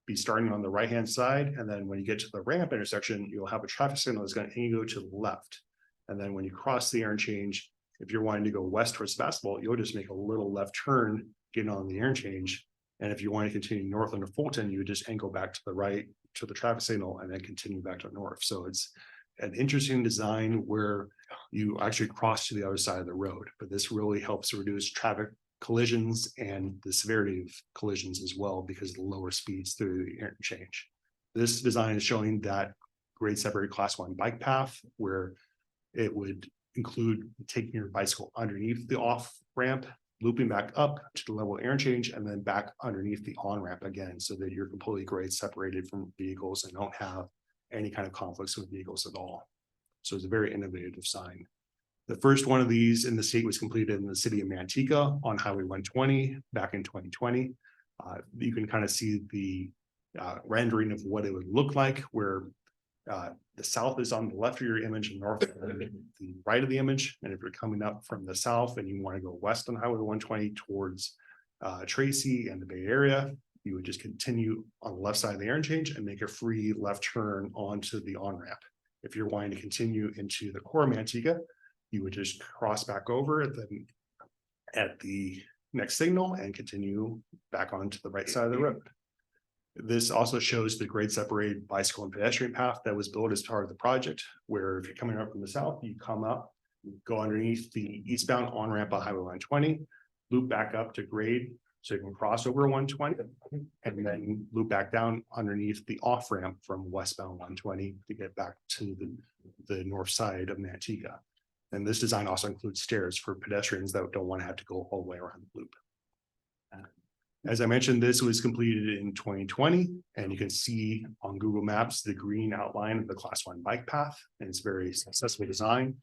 be starting on the right-hand side. And then when you get to the ramp intersection, you'll have a traffic signal that's going to go to the left. And then when you cross the interchange, if you're wanting to go west towards Sebastopol, you'll just make a little left turn, getting on the interchange. And if you want to continue north into Fulton, you would just angle back to the right to the traffic signal and then continue back to north. So it's an interesting design where you actually cross to the other side of the road, but this really helps reduce traffic collisions and the severity of collisions as well because of the lower speeds through the interchange. This design is showing that grade separated class 1 bike path where it would include taking your bicycle underneath the off ramp, looping back up to the level of interchange and then back underneath the on ramp again so that you're completely grade separated from vehicles and don't have any kind of conflicts with vehicles at all. So it's a very innovative design. The first one of these in the state was completed in the city of Manteca on Highway 120 back in 2020. You can kind of see the rendering of what it would look like where the south is on the left of your image and north on the right of the image. And if you're coming up from the south and you want to go west on Highway 120 towards Tracy and the Bay Area, you would just continue on the left side of the interchange and make a free left turn onto the on-ramp. If you're wanting to continue into the core of Manteca, you would just cross back over at the next signal and continue back onto the right side of the road. This also shows the grade separated bicycle and pedestrian path that was built as part of the project, where if you're coming up from the south, you come up, go underneath the eastbound on-ramp on Highway 120, loop back up to grade So you can cross over 120 and then loop back down underneath the off ramp from westbound 120 to get back to the north side of Manteca. And this design also includes stairs for pedestrians that don't want to have to go all the way around the loop. As I mentioned, this was completed in 2020, and you can see on Google Maps the green outline of the Class 1 bike path, and it's very successful design.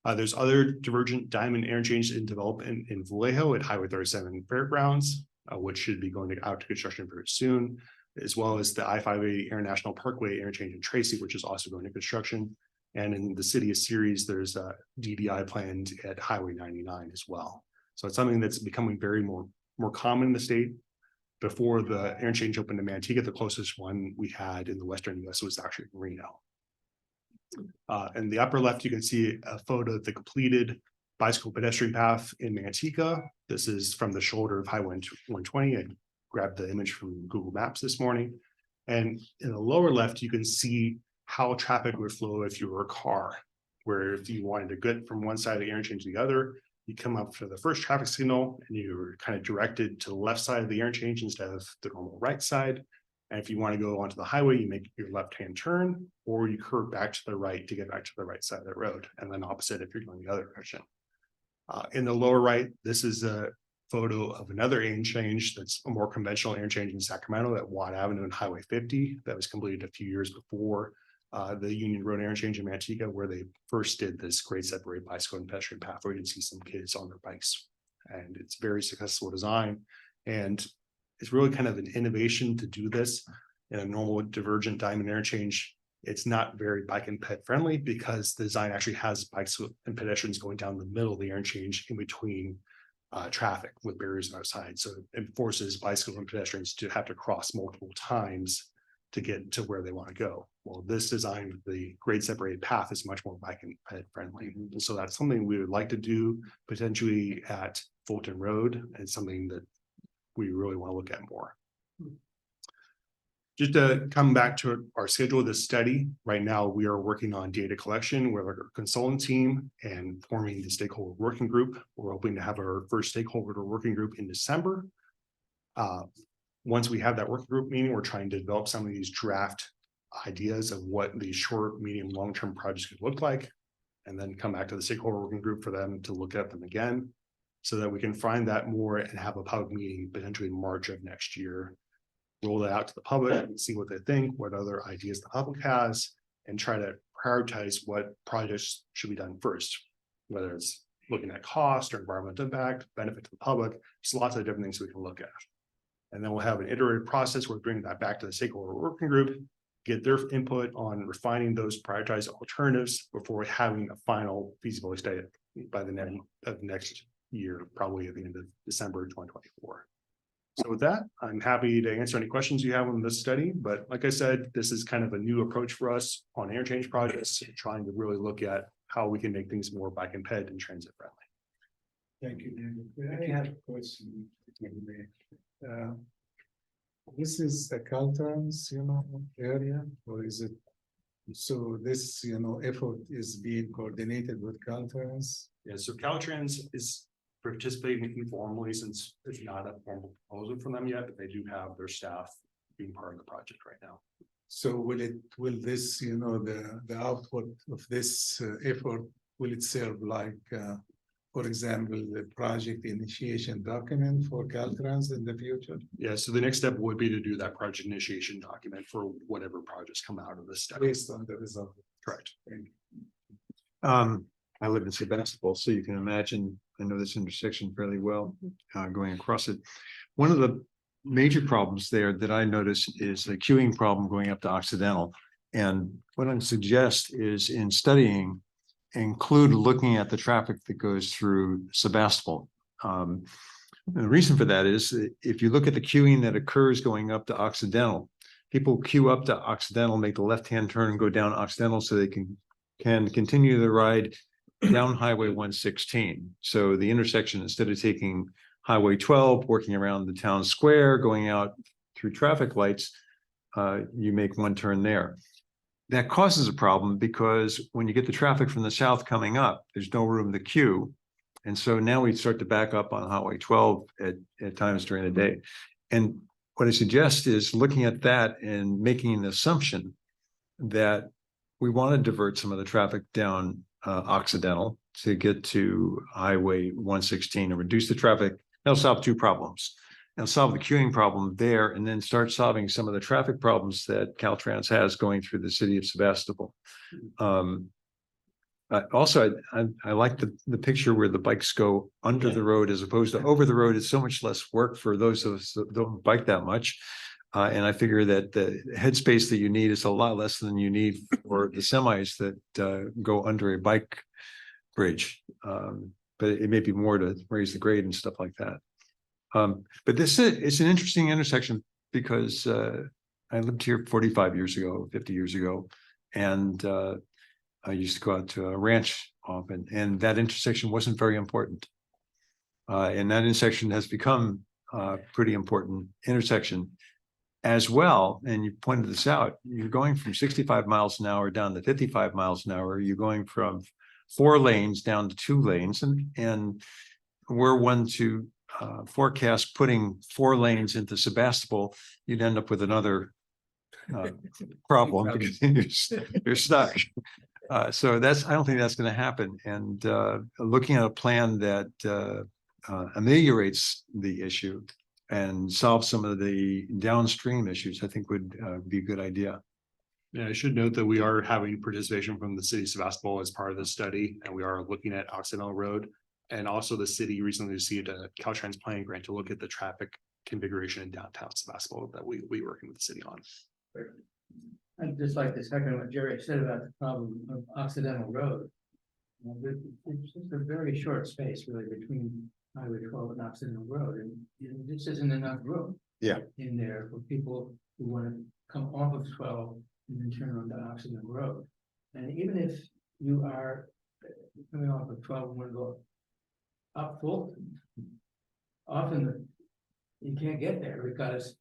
There's other divergent diamond interchange in development in Vallejo at Highway 37 Fairgrounds, which should be going out to construction very soon, as well as the I-580 International Parkway interchange in Tracy, which is also going to construction. And in the city of Ceres, there's a DDI planned at Highway 99 as well. So it's something that's becoming very more common in the state. Before the interchange opened in Manteca, the closest one we had in the Western US was actually Reno. In the upper left, you can see a photo of the completed bicycle pedestrian path in Manteca. This is from the shoulder of Highway 120. I grabbed the image from Google Maps this morning. And in the lower left, you can see how traffic would flow if you were a car, where if you wanted to get from one side of the interchange to the other, you come up for the first traffic signal and you're kind of directed to the left side of the interchange instead of the normal right side. And if you want to go onto the highway, you make your left-hand turn, or you curve back to the right to get back to the right side of the road, and then opposite if you're going the other direction. In the lower right, this is a photo of another interchange that's a more conventional interchange in Sacramento at Watt Avenue and Highway 50 that was completed a few years before the Union Road interchange in Manteca, where they first did this grade separated bicycle and pedestrian path where you can see some kids on their bikes. And it's very successful design. And it's really kind of an innovation to do this in a normal divergent diamond interchange. It's not very bike and ped friendly because the design actually has bikes and pedestrians going down the middle of the interchange in between traffic with barriers outside. So it forces bicycle and pedestrians to have to cross multiple times to get to where they want to go. Well, this design, the grade separated path, is much more bike and ped friendly. And so that's something we would like to do potentially at Fulton Road, and something that we really want to look at more. Just to come back to our schedule of this study, right now we are working on data collection with our consultant team and forming the stakeholder working group. We're hoping to have our first stakeholder working group in December. Once we have that working group meeting, we're trying to develop some of these draft ideas of what these short, medium, long-term projects could look like, and then come back to the stakeholder working group for them to look at them again, so that we can find that more and have a public meeting potentially in March of next year, roll that out to the public and see what they think, what other ideas the public has, and try to prioritize what projects should be done first, whether it's looking at cost or environmental impact, benefit to the public. There's lots of different things we can look at. And then we'll have an iterative process where we bring that back to the stakeholder working group, get their input on refining those prioritized alternatives before having a final feasibility study by the end of next year, probably at the end of December 2024. So with that, I'm happy to answer any questions you have on this study. But like I said, this is kind of a new approach for us on interchange projects, trying to really look at how we can make things more bike and ped and transit friendly. Thank you, David. I have a question. This is a Caltrans, area, or is it? So this, effort is being coordinated with Caltrans? Yeah, so Caltrans is participating informally since there's not a formal proposal from them yet, but they do have their staff being part of the project right now. So will this, the output of this effort, will it serve like, for example, the project initiation document for Caltrans in the future? Yeah, so the next step would be to do that project initiation document for whatever projects come out of this study. Based on the result. Correct. I live in Sebastopol, so you can imagine, I know this intersection fairly well, going across it. One of the major problems there that I noticed is the queuing problem going up to Occidental. And what I suggest is in studying, include looking at the traffic that goes through Sebastopol. The reason for that is if you look at the queuing that occurs going up to Occidental, people queue up to Occidental, make the left-hand turn and go down Occidental so they can continue the ride down Highway 116. So the intersection, instead of taking Highway 12, working around the town square, going out through traffic lights, you make one turn there. That causes a problem because when you get the traffic from the south coming up, there's no room to queue. And so now we start to back up on Highway 12 at times during the day. And what I suggest is looking at that and making an assumption that we want to divert some of the traffic down Occidental to get to Highway 116 and reduce the traffic. That'll solve two problems. It'll solve the queuing problem there and then start solving some of the traffic problems that Caltrans has going through the city of Sebastopol. Also, I like the picture where the bikes go under the road as opposed to over the road. It's so much less work for those of us that don't bike that much. And I figure that the headspace that you need is a lot less than you need for the semis that go under a bike bridge. But it may be more to raise the grade and stuff like that. But it's an interesting intersection because I lived here 45 years ago, 50 years ago, and I used to go out to a ranch often, and that intersection wasn't very important. And that intersection has become a pretty important intersection as well. And you pointed this out, you're going from 65 miles an hour down to 55 miles an hour. You're going from 4 lanes down to 2 lanes. And we're one to forecast putting 4 lanes into Sebastopol, you'd end up with another problem because you're stuck. So I don't think that's going to happen. And looking at a plan that ameliorates the issue and solve some of the downstream issues, I think would be a good idea. Yeah, I should note that we are having participation from the city of Sebastopol as part of the study, and we are looking at Occidental Road. And also the city recently received a Caltrans planning grant to look at the traffic configuration in downtown Sebastopol that we working with the city on. I'd just like to second what Jerry said about the problem of Occidental Road. It's just a very short space really between Highway 12 and Occidental Road, and this isn't enough room. Yeah. In there for people who want to come off of 12 and then turn onto Occidental Road. And even if you are coming off of 12 and want to go up Fulton, often you can't get there because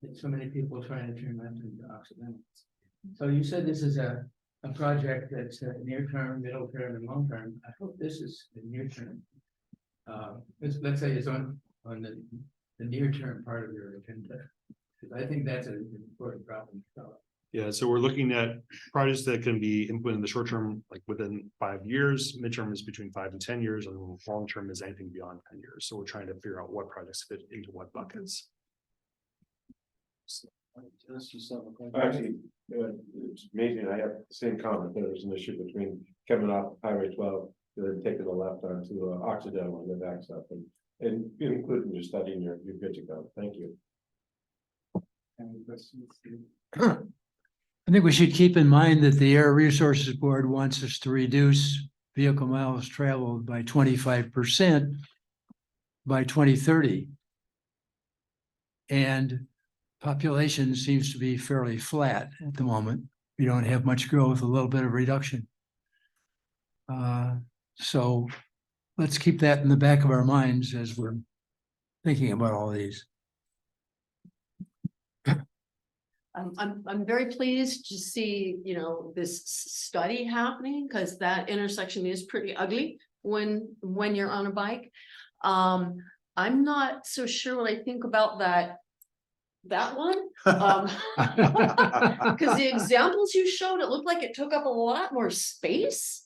there's so many people trying to turn left into Occidental. So you said this is a project that's near term, middle term, and long term. I hope this is the near term. Let's say it's on the near term part of your agenda, because I think that's an important problem to solve. Yeah, so we're looking at projects that can be implemented in the short term, like within 5 years, midterm is between 5 and 10 years, and long term is anything beyond 10 years. So we're trying to figure out what projects fit into what buckets. Actually, it's amazing. I have the same comment. There was an issue between coming off Highway 12 and then taking a left onto Occidental and the backs up, and including your study, and you're good to go. Thank you. Any questions? I think we should keep in mind that the Air Resources Board wants us to reduce vehicle miles traveled by 25% by 2030. And population seems to be fairly flat at the moment. We don't have much growth, a little bit of reduction. So let's keep that in the back of our minds as we're thinking about all these. I'm very pleased to see, this study happening, because that intersection is pretty ugly when you're on a bike. I'm not so sure what I think about that one. Because the examples you showed, it looked like it took up a lot more space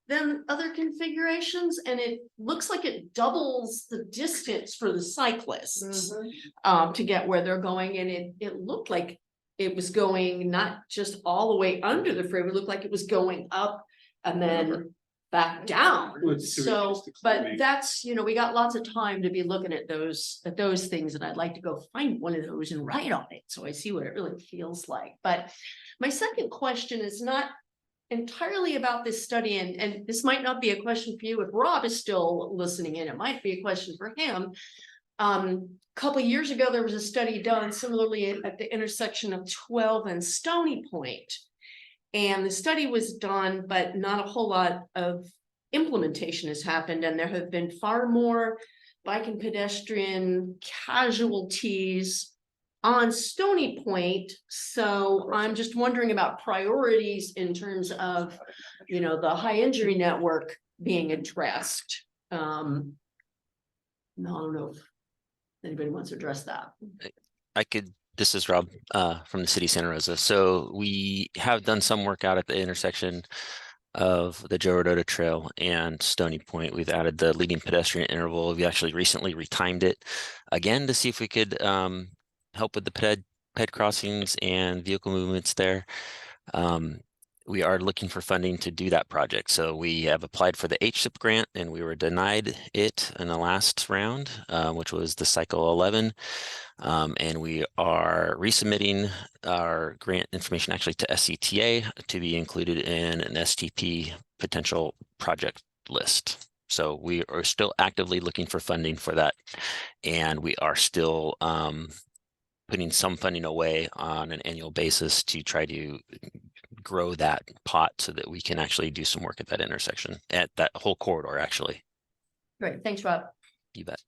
than other configurations, and it looks like it doubles the distance for the cyclists to get where they're going, and it looked like it was going not just all the way under the freeway, it looked like it was going up and then back down. So, but that's, we got lots of time to be looking at those things, and I'd like to go find one of those and write on it, so I see what it really feels like. But my second question is not entirely about this study, and this might not be a question for you if Rob is still listening in, it might be a question for him. A couple of years ago, there was a study done similarly at the intersection of 12 and Stony Point. And the study was done, but not a whole lot of implementation has happened. And there have been far more bike and pedestrian casualties on Stony Point. So I'm just wondering about priorities in terms of, you know, the high injury network being addressed. No, I don't know if anybody wants to address that. This is Rob from the city of Santa Rosa. So we have done some work out at the intersection of the Joe Rodota Trail and Stony Point. We've added the leading pedestrian interval. We actually recently retimed it again to see if we could help with the ped crossings and vehicle movements there. We are looking for funding to do that project. So we have applied for the HSIP grant and we were denied it in the last round, which was the cycle 11. And we are resubmitting our grant information actually to SCTA to be included in an STP potential project list. So we are still actively looking for funding for that. And we are still putting some funding away on an annual basis to try to grow that pot so that we can actually do some work at that intersection, at that whole corridor, actually. Great, thanks, Rob. You bet.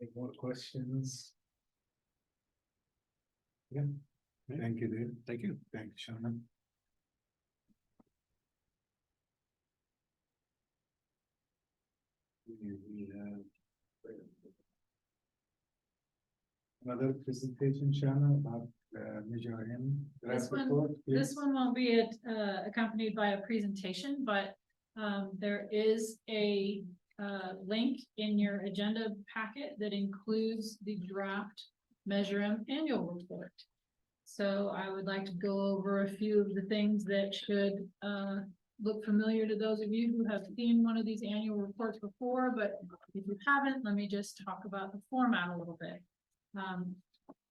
Any more questions? Yeah, thank you, Dave. Thank you. Thank you, Shannon. We have another presentation, Shannon, about Measure M. This one won't be accompanied by a presentation, but there is a link in your agenda packet that includes the draft Measure M annual report. So I would like to go over a few of the things that should look familiar to those of you who have seen one of these annual reports before, but if you haven't, let me just talk about the format a little bit.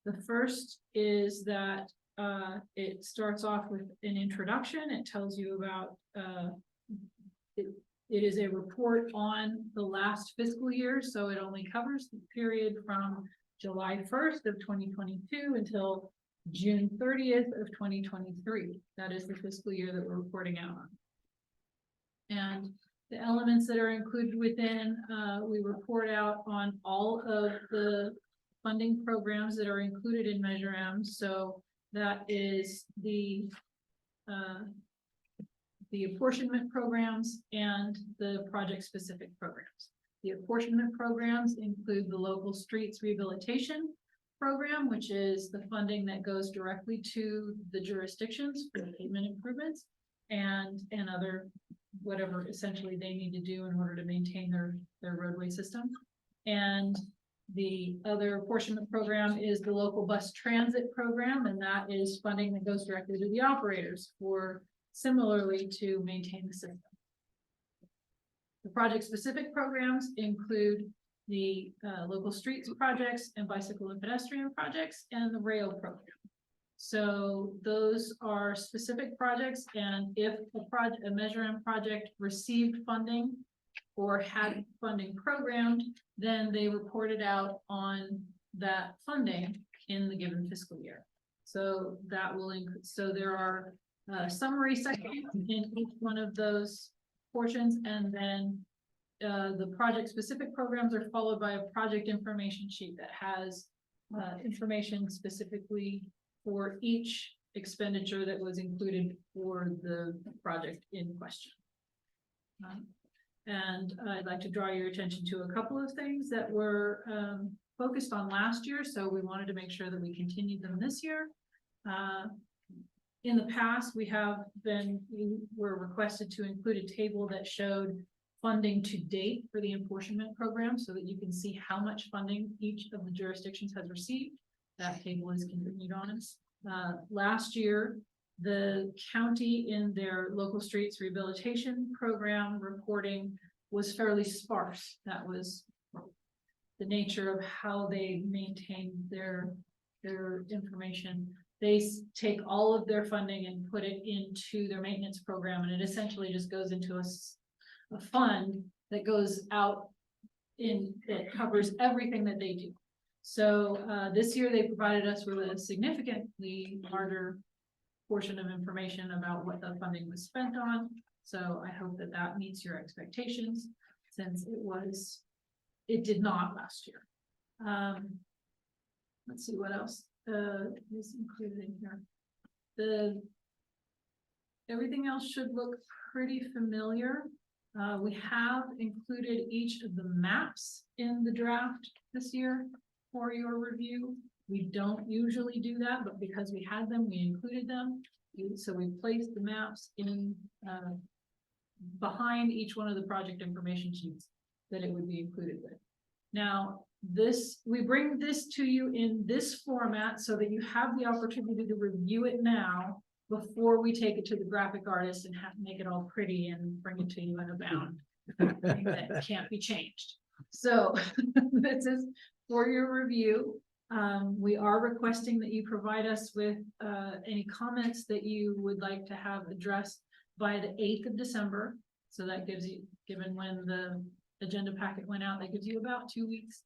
The first is that it starts off with an introduction. It tells you about it is a report on the last fiscal year, so it only covers the period from July 1st of 2022 until June 30th of 2023. That is the fiscal year that we're reporting out on. And the elements that are included within, we report out on all of the funding programs that are included in Measure M. So that is the apportionment programs and the project-specific programs. The apportionment programs include the local streets rehabilitation program, which is the funding that goes directly to the jurisdictions for pavement improvements and other whatever essentially they need to do in order to maintain their roadway system. And the other apportionment program is the local bus transit program, and that is funding that goes directly to the operators for similarly to maintain the system. The project-specific programs include the local streets projects and bicycle and pedestrian projects and the rail program. So those are specific projects, and if a Measure M project received funding or had funding programmed, then they reported out on that funding in the given fiscal year. So that will include, so there are summary sections in each one of those portions, and then the project-specific programs are followed by a project information sheet that has information specifically for each expenditure that was included for the project in question. And I'd like to draw your attention to a couple of things that were focused on last year, so we wanted to make sure that we continued them this year. In the past, we were requested to include a table that showed funding to date for the apportionment program so that you can see how much funding each of the jurisdictions has received. That table is continued on. Last year, the county in their local streets rehabilitation program reporting was fairly sparse. That was the nature of how they maintain their information. They take all of their funding and put it into their maintenance program, and it essentially just goes into a fund that goes out that covers everything that they do. So this year they provided us with a significantly larger portion of information about what the funding was spent on. So I hope that that meets your expectations, since it did not last year. Let's see what else, is included in here. Everything else should look pretty familiar. We have included each of the maps in the draft this year for your review. We don't usually do that, but because we had them, we included them. So we placed the maps in behind each one of the project information sheets that it would be included with. Now, we bring this to you in this format so that you have the opportunity to review it now before we take it to the graphic artist and make it all pretty and bring it to you in a bound that can't be changed. So this is for your review. We are requesting that you provide us with any comments that you would like to have addressed by the 8th of December. So that gives you, given when the agenda packet went out, that gives you about 2 weeks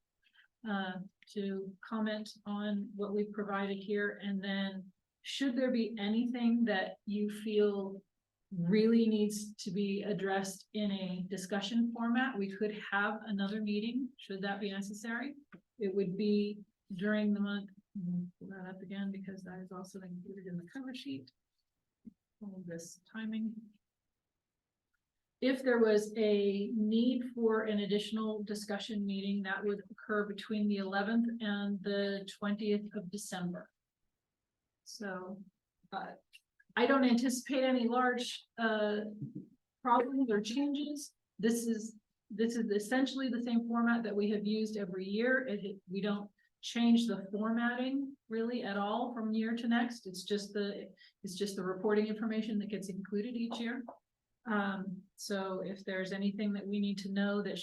to comment on what we've provided here. And then should there be anything that you feel really needs to be addressed in a discussion format, we could have another meeting should that be necessary. It would be during the month. Pull that up again because that is also included in the cover sheet. All of this timing. If there was a need for an additional discussion meeting, that would occur between the 11th and the 20th of December. So I don't anticipate any large problems or changes. This is essentially the same format that we have used every year. We don't change the formatting really at all from year to next. It's just the reporting information that gets included each year. So if there's anything that we need to know that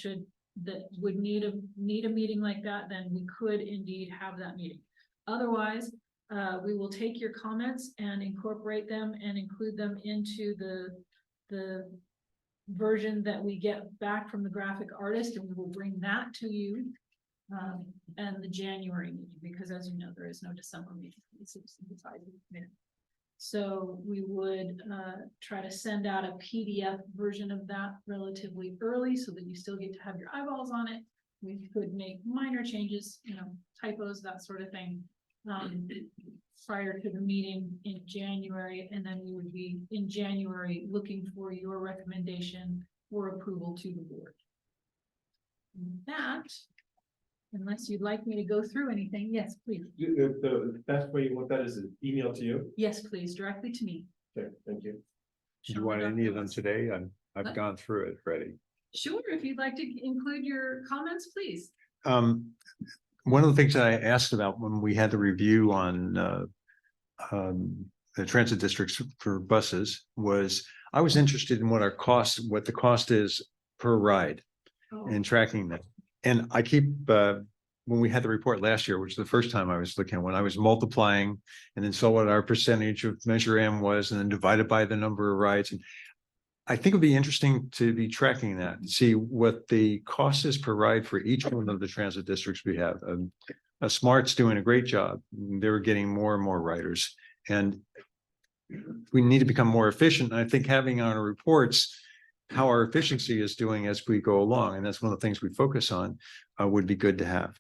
would need a meeting like that, then we could indeed have that meeting. Otherwise, we will take your comments and incorporate them and include them into the version that we get back from the graphic artist, and we will bring that to you and the January meeting, because as you know, there is no December meeting. So we would try to send out a PDF version of that relatively early so that you still get to have your eyeballs on it. We could make minor changes, typos, that sort of thing, prior to the meeting in January, and then we would be in January looking for your recommendation for approval to the board. And that, unless you'd like me to go through anything, yes, please. The best way you want that is an email to you? Yes, please, directly to me. Okay, thank you. Do you want any of them today? I've gone through it already. Sure, if you'd like to include your comments, please. One of the things that I asked about when we had the review on the transit districts for buses was I was interested in what the cost is per ride and tracking that. And I keep, when we had the report last year, which is the first time I was looking at when I was multiplying and then saw what our percentage of Measure M was and then divided by the number of rides. And I think it'd be interesting to be tracking that and see what the cost is per ride for each one of the transit districts we have. Smart's doing a great job. They're getting more and more riders, and we need to become more efficient. And I think having on our reports how our efficiency is doing as we go along, and that's one of the things we focus on, would be good to have.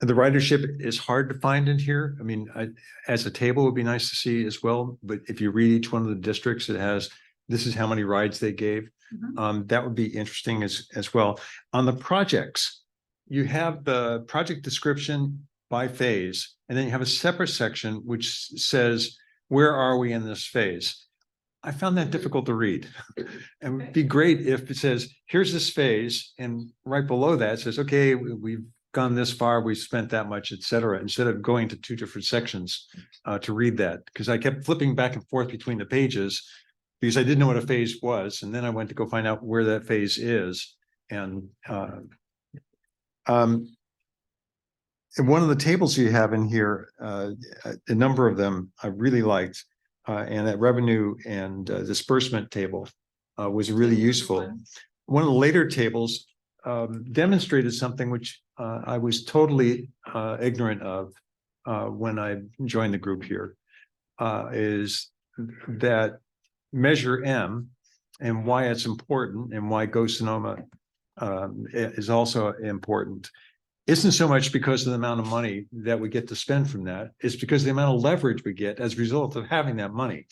The ridership is hard to find in here. I mean, as a table would be nice to see as well, but if you read each one of the districts, it has, this is how many rides they gave. That would be interesting as well. On the projects, you have the project description by phase, and then you have a separate section which says, where are we in this phase? I found that difficult to read. And it would be great if it says, here's this phase, and right below that it says, okay, we've gone this far, we've spent that much, et cetera, instead of going to two different sections to read that. Because I kept flipping back and forth between the pages because I didn't know what a phase was. And then I went to go find out where that phase is. And one of the tables you have in here, a number of them I really liked. And that revenue and disbursement table was really useful. One of the later tables demonstrated something which I was totally ignorant of when I joined the group here, is that Measure M and why it's important and why Go Sonoma is also important isn't so much because of the amount of money that we get to spend from that. It's because of the amount of leverage we get as a result of having that money.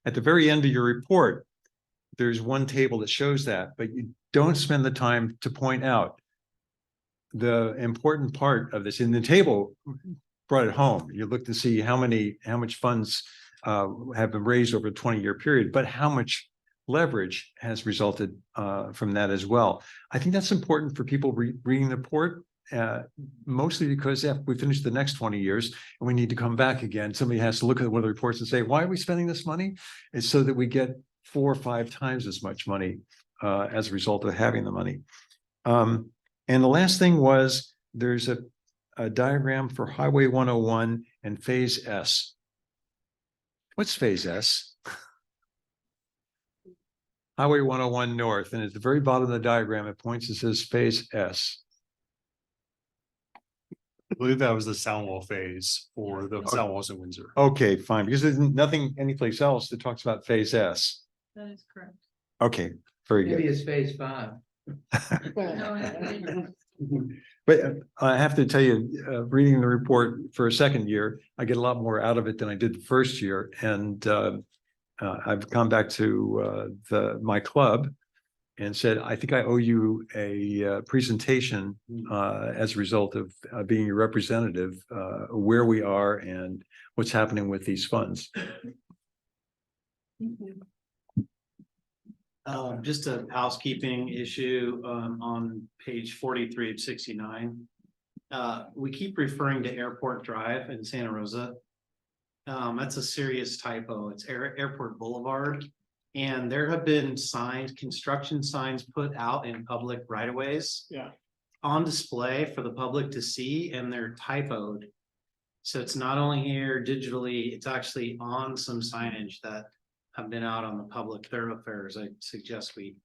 At the very end of your report, there's one table that shows that, but you don't spend the time to point out the important part of this. In the table brought it home. You look to see how much funds have been raised over a 20-year period, but how much leverage has resulted from that as well. I think that's important for people reading the report, mostly because if we finish the next 20 years and we need to come back again, somebody has to look at one of the reports and say, why are we spending this money? It's so that we get 4 or 5 times as much money as a result of having the money. And the last thing was there's a diagram for Highway 101 and Phase S. What's Phase S? Highway 101 North, and at the very bottom of the diagram, it points and says Phase S. I believe that was the sound wall phase for the sound walls in Windsor. Okay, fine, because there's nothing anyplace else that talks about Phase S. That is correct. Okay, very Maybe good. it's phase 5. But I have to tell you, reading the report for a second year, I get a lot more out of it than I did the first year. And I've come back to my club and said, I think I owe you a presentation as a result of being your representative, where we are and what's happening with these funds. Just a housekeeping issue on page 43 of 69. We keep referring to Airport Drive in Santa Rosa. That's a serious typo. It's Airport Boulevard. And there have been signs, construction signs put out in public right-of-ways. Yeah. On display for the public to see, and they're typoed. So it's not only here digitally, it's actually on some signage that have been out on the public thoroughfares. I suggest we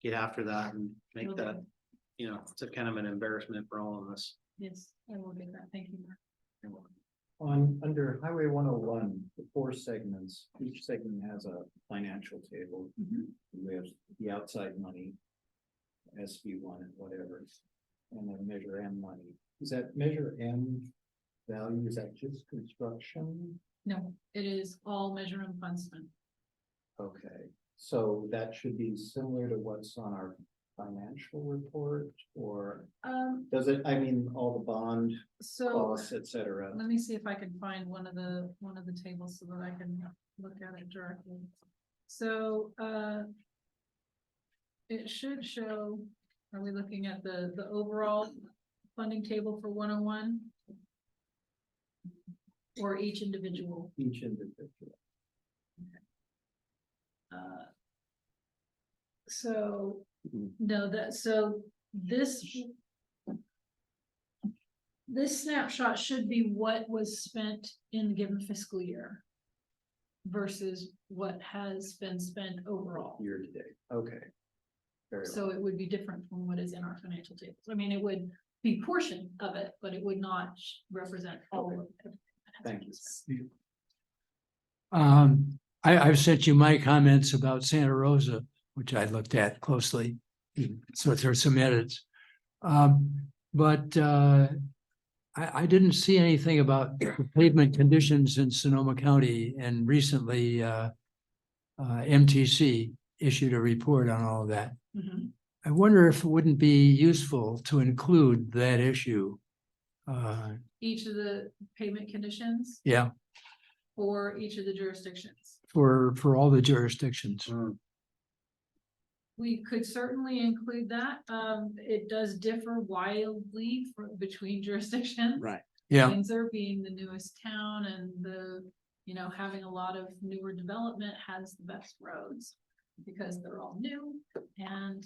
get after that and make that, it's a kind of an embarrassment for all of us. Yes, I will do that. Thank you, Mark. You're welcome. Under Highway 101, the 4 segments, each segment has a financial table. We have the outside money, SB1 and whatever, and then Measure M money. Is that Measure M value, is that just construction? No, it is all Measure M funds spent. Okay, so that should be similar to what's on our financial report, or does it, I mean, all the bond costs, et cetera? Let me see if I can find one of the tables so that I can look at it directly. So it should show, are we looking at the overall funding table for 101? Or each individual? Each individual. So no, this snapshot should be what was spent in the given fiscal year versus what has been spent overall. Year to date. Okay. Very well. So it would be different from what is in our financial tables. I mean, it would be portion of it, but it would not represent all of it. Thank you. I've sent you my comments about Santa Rosa, which I looked at closely. So there's some edits. But I didn't see anything about pavement conditions in Sonoma County, and recently MTC issued a report on all of that. I wonder if it wouldn't be useful to include that issue. Each of the payment conditions Yeah, for each of the jurisdictions. for all the jurisdictions. We could certainly include that. It does differ wildly between jurisdictions. Right. Yeah. Windsor being the newest town and having a lot of newer development has the best roads because they're all new. And,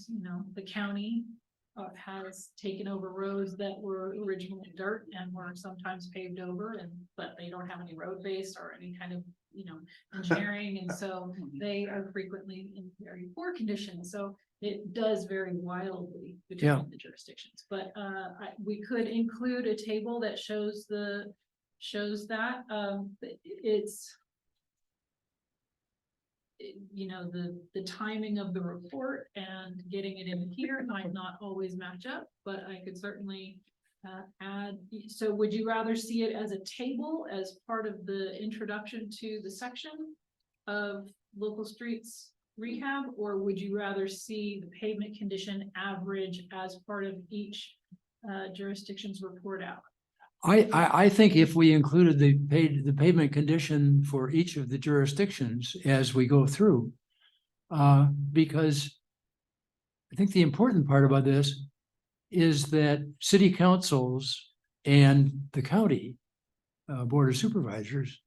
the county has taken over roads that were originally dirt and were sometimes paved over, but they don't have any road base or any kind of engineering, and so they are frequently in very poor condition. So it does vary wildly between the jurisdictions. But we could include a table that shows that. It's the timing of the report and getting it in here might not always match up, but I could certainly add, so would you rather see it as a table as part of the introduction to the section of local streets rehab, or would you rather see the pavement condition average as part of each jurisdiction's report out? I think if we included the pavement condition for each of the jurisdictions as we go through, because I think the important part about this is that city councils and the county board of supervisors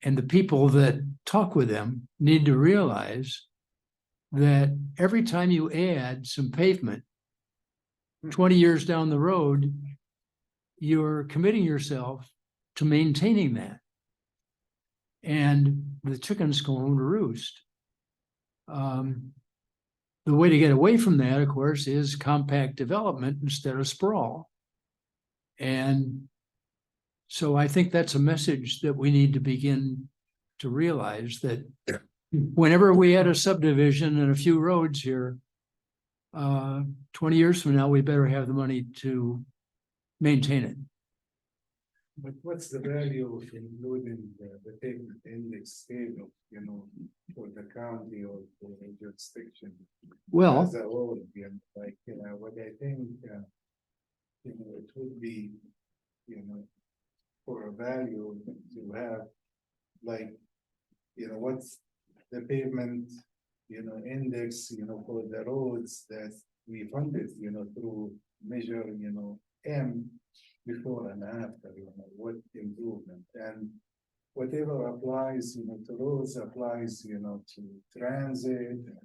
and the people that talk with them need to realize that every time you add some pavement, 20 years down the road, you're committing yourself to maintaining that. And the chickens go home to roost. The way to get away from that, of course, is compact development instead of sprawl. And so I think that's a message that we need to begin to realize, that whenever we add a subdivision and a few roads here, 20 years from now, we better have the money to maintain it. But what's the value of including the pavement index table, you know, for the county or for the jurisdiction? Well, as a whole, you know, like, you know, what I think, you know, it would be, you know, for a value to have, like, you know, what's the pavement, you know, index, you know, for the roads that we funded, you know, through measure, you know, M before and after, you know, what improvement, and whatever applies, you know, to roads applies, you know, to transit and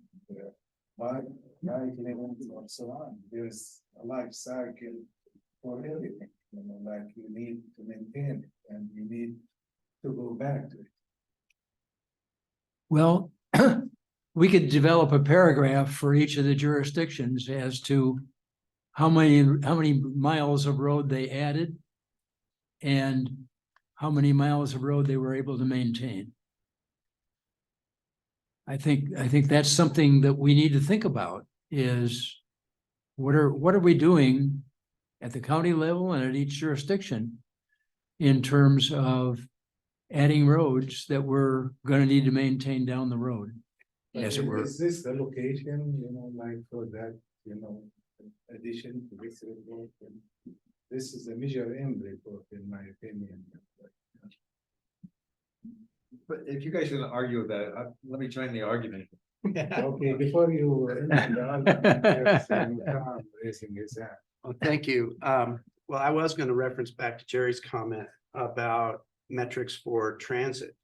bike lanes and so on. There's a life cycle for everything, you know, like you need to maintain it and you need to go back to it. well, we could develop a paragraph for each of the jurisdictions as to how many miles of road they added and how many miles of road they were able to maintain. I think that's something that we need to think about, is what are we doing at the county level and at each jurisdiction in terms of adding roads that we're going to need to maintain down the road, as it were. Is this the location, you know, like for that, you know, addition to this report? And this is a Measure M report, in my opinion. But if you guys are gonna argue about it, let me join the argument. Okay, before you end the argument, there's, Tom raising his hand. Well, thank you. Well, I was going to reference back to Jerry's comment about metrics for transit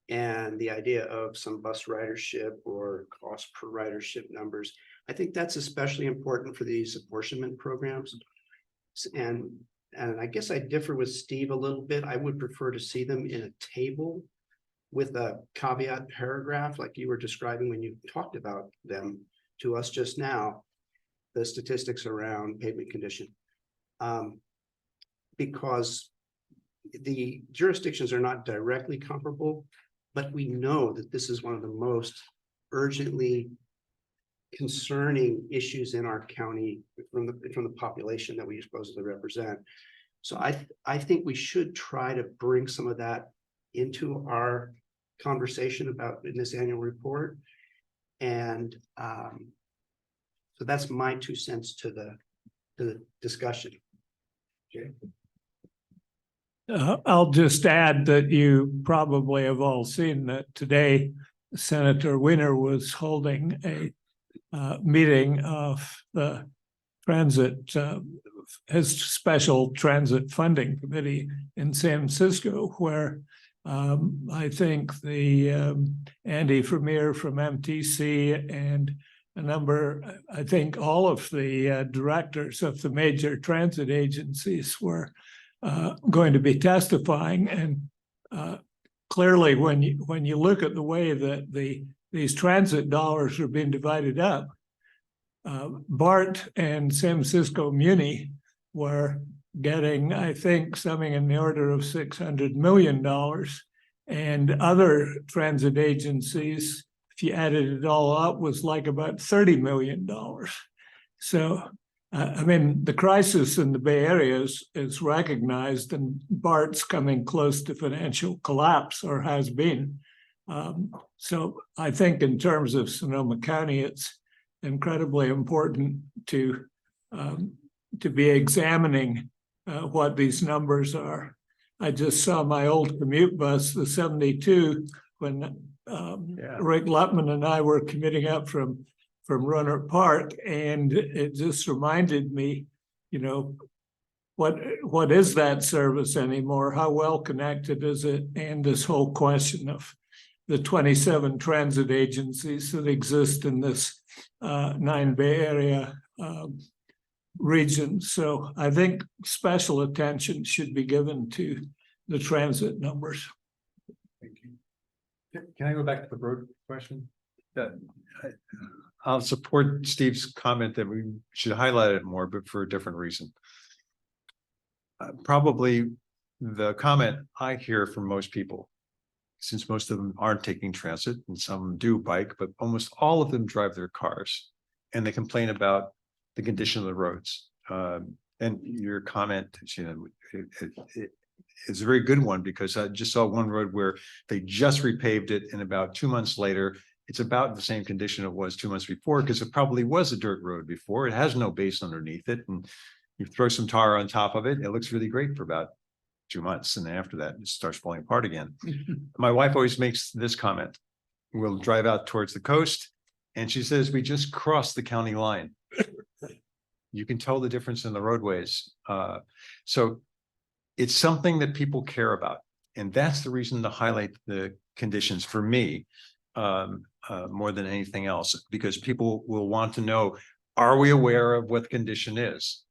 and the idea of some bus ridership or cost per ridership numbers. I think that's especially important for these apportionment programs. And I guess I differ with Steve a little bit. I would prefer to see them in a table with a caveat paragraph, like you were describing when you talked about them to us just now, the statistics around pavement condition. Because the jurisdictions are not directly comparable, but we know that this is one of the most urgently concerning issues in our county from the population that we supposedly represent. So I think we should try to bring some of that into our conversation about in this annual report. And so that's my 2 cents to the discussion. Okay. I'll just add that you probably have all seen that today Senator Winter was holding a meeting of the transit, his special transit funding committee in San Francisco, where I think the Andy Vermeer from MTC and a number, I think all of the directors of the major transit agencies were going to be testifying. And clearly, when you look at the way that these transit dollars are being divided up, BART and San Francisco Muni were getting, I think, something in the order of $600 million, and other transit agencies, if you added it all up, was like about $30 million. So I mean, the crisis in the Bay Area is recognized, and BART's coming close to financial collapse, or has been. So I think in terms of Sonoma County, it's incredibly important to be examining what these numbers are. I just saw my old commute bus, the 72, when Rick Lutman and I were commuting up from Roanoke Park, and it just reminded me, you know, what is that service anymore? How well connected is it? And this whole question of the 27 transit agencies that exist in this 9 Bay Area region. So I think special attention should be given to the transit numbers. Thank you. Can I go back to the road question? I'll support Steve's comment that we should highlight it more, but for a different reason. Probably the comment I hear from most people, since most of them aren't taking transit and some do bike, but almost all of them drive their cars, and they complain about the condition of the roads. And your comment, you know, it's a very good one, because I just saw one road where they just repaved it, and about 2 months later, it's about the same condition it was 2 months before, because it probably was a dirt road before. It has no base underneath it, and you throw some tar on top of it, it looks really great for about 2 months, and then after that, it starts falling apart again. My wife always makes this comment. We'll drive out towards the coast, and she says, we just crossed the county line. You can tell the difference in the roadways. So it's something that people care about, and that's the reason to highlight the conditions for me, more than anything else, because people will want to know, are we aware of what the condition is?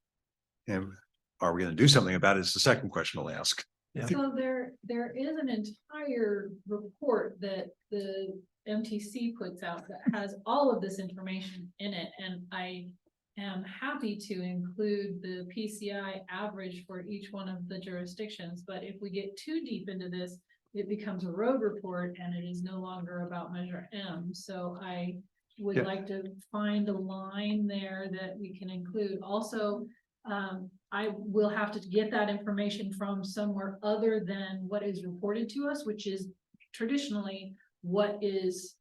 And are we going to do something about it? Is the second question I'll ask. Yeah. So there is an entire report that the MTC puts out that has all of this information in it, and I am happy to include the PCI average for each one of the jurisdictions. But if we get too deep into this, it becomes a road report, and it is no longer about Measure M. So I would like to find a line there that we can include. Also, I will have to get that information from somewhere other than what is reported to us, which is traditionally what this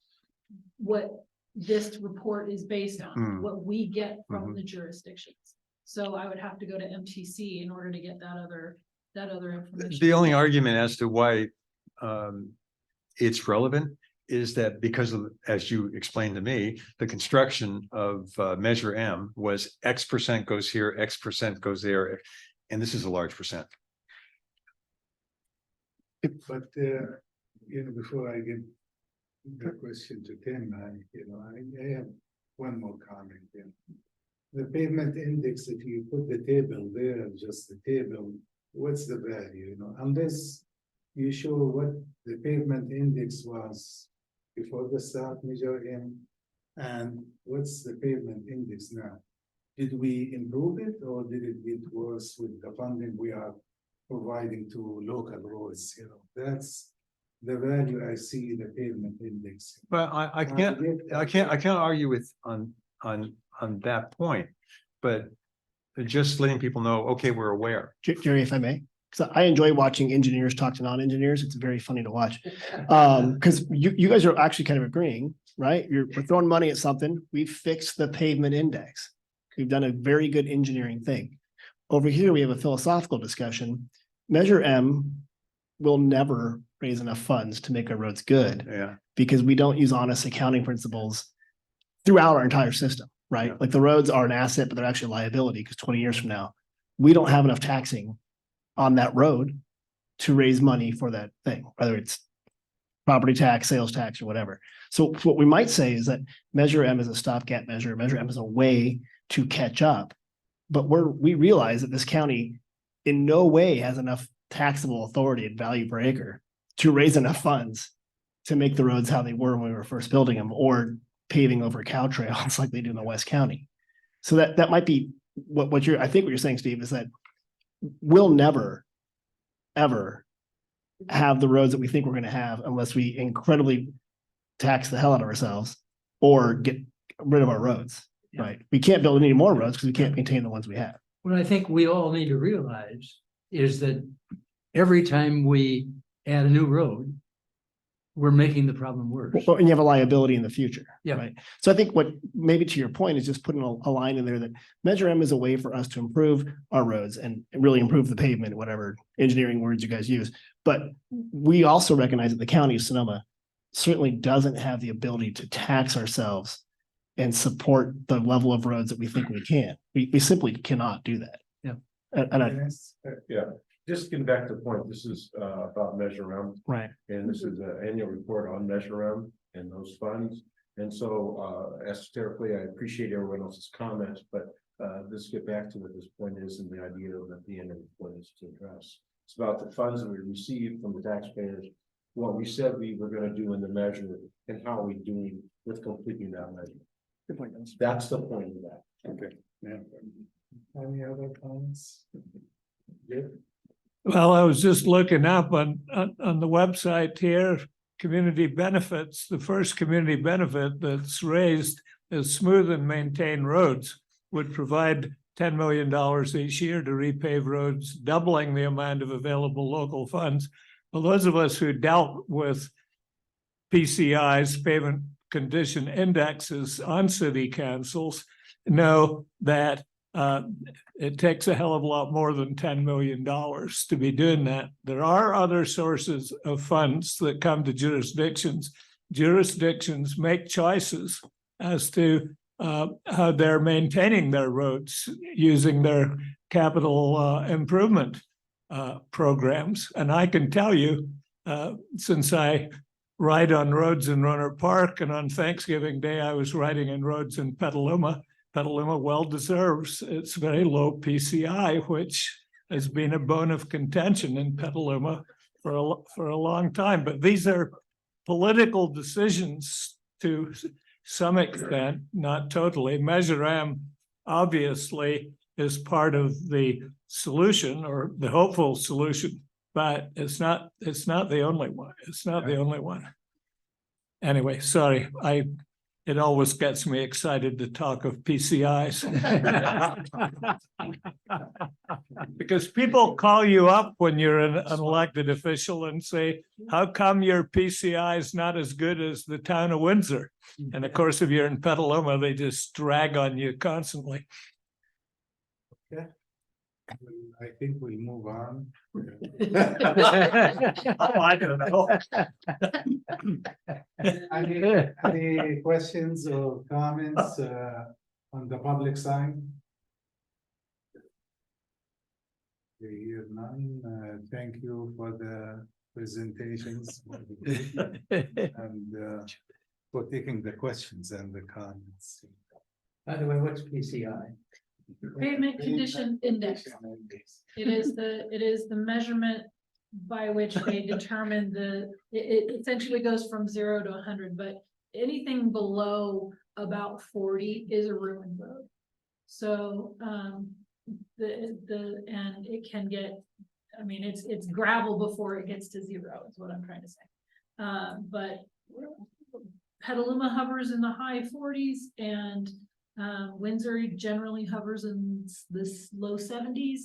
report is based on, what we get from the jurisdictions. So I would have to go to MTC in order to get that other information. The only argument as to why it's relevant is that because of, as you explained to me, the construction of Measure M was X% goes here, X% goes there, and this is a large percent. But you know, before I give the question to Tim, I have one more comment. The pavement index, if you put the table there, just the table, what's the value? Unless you show what the pavement index was before the start Measure M, and what's the pavement index now? Did we improve it, or did it get worse with the funding we are providing to local roads? That's the value I see the pavement index. But I can't argue with on that point, but just letting people know, okay, we're aware. Jerry, if I may. So I enjoy watching engineers talk to non-engineers. It's very funny to watch. Because you guys are actually kind of agreeing, right? We're throwing money at something. We fixed the pavement index. We've done a very good engineering thing. Over here, we have a philosophical discussion. Measure M will never raise enough funds to make our roads good. Yeah. Because we don't use honest accounting principles throughout our entire system, right? Yeah. Like the roads are an asset, but they're actually a liability, because 20 years from now, we don't have enough taxing on that road to raise money for that thing, whether it's property tax, sales tax, or whatever. So what we might say is that Measure M is a stopgap measure. Measure M is a way to catch up. But we realize that this county in no way has enough taxable authority and value per acre to raise enough funds to make the roads how they were when we were first building them, or paving over cow trails like they do in the West County. So that might be what you're, I think what you're saying, Steve, is that we'll never, ever have the roads that we think we're going to have unless we incredibly tax the hell out of ourselves or get rid of our roads. right? We can't build any more roads because we can't maintain the ones we have. What I think we all need to realize is that every time we add a new road, we're making the problem worse. Well, and you have a liability in the future. Yeah. Right. So I think what maybe to your point is just putting a line in there that Measure M is a way for us to improve our roads and really improve the pavement, whatever engineering words you guys use. But we also recognize that the county of Sonoma certainly doesn't have the ability to tax ourselves and support the level of roads that we think we can. We simply cannot do that. Yeah. Yeah, just getting back to the point, this is about Measure M. Right. And this is an annual report on Measure M and those funds. And so esoterically, I appreciate everyone else's comments, but let's get back to what this point is and the idea of at the end of the point is to address. It's about the funds that we received from the taxpayers, what we said we were going to do in the measure, and how are we doing with completing that measure. Good point. That's the point of that. Okay, yeah. Any other comments? Yeah. Well, I was just looking up on the website here, community benefits. The first community benefit that's raised is smooth and maintained roads would provide $10 million each year to repave roads, doubling the amount of available local funds. Well, those of us who dealt with PCIs, pavement condition indexes on city councils, know that it takes a hell of a lot more than $10 million to be doing that. There are other sources of funds that come to jurisdictions. Jurisdictions make choices as to how they're maintaining their roads using their capital improvement programs. And I can tell you, since I ride on roads in Rohnert Park, and on Thanksgiving Day, I was riding in roads in Petaluma. Petaluma well deserves its very low PCI, which has been a bone of contention in Petaluma for a long time. But these are political decisions to some extent, not totally. Measure M obviously is part of the solution or the hopeful solution, but it's not the only one. It's not the only one. Anyway, sorry, it always gets me excited to talk of PCIs. Because people call you up when you're an elected official and say, how come your PCI is not as good as the town of Windsor? And of course, if you're in Petaluma, they just drag on you constantly. Okay. I think we'll move on. I don't know. Any questions or comments on the public side? We hear none. Thank you for the presentations and for taking the questions and the comments. By the way, what's PCI? Pavement condition index. It is the measurement by which they determine it essentially goes from 0 to 100, but anything below about 40 is a ruined road. So and it can get, I mean, it's gravel before it gets to 0 is what I'm trying to say. But Petaluma hovers in the high 40s, and Windsor generally hovers in this low 70s.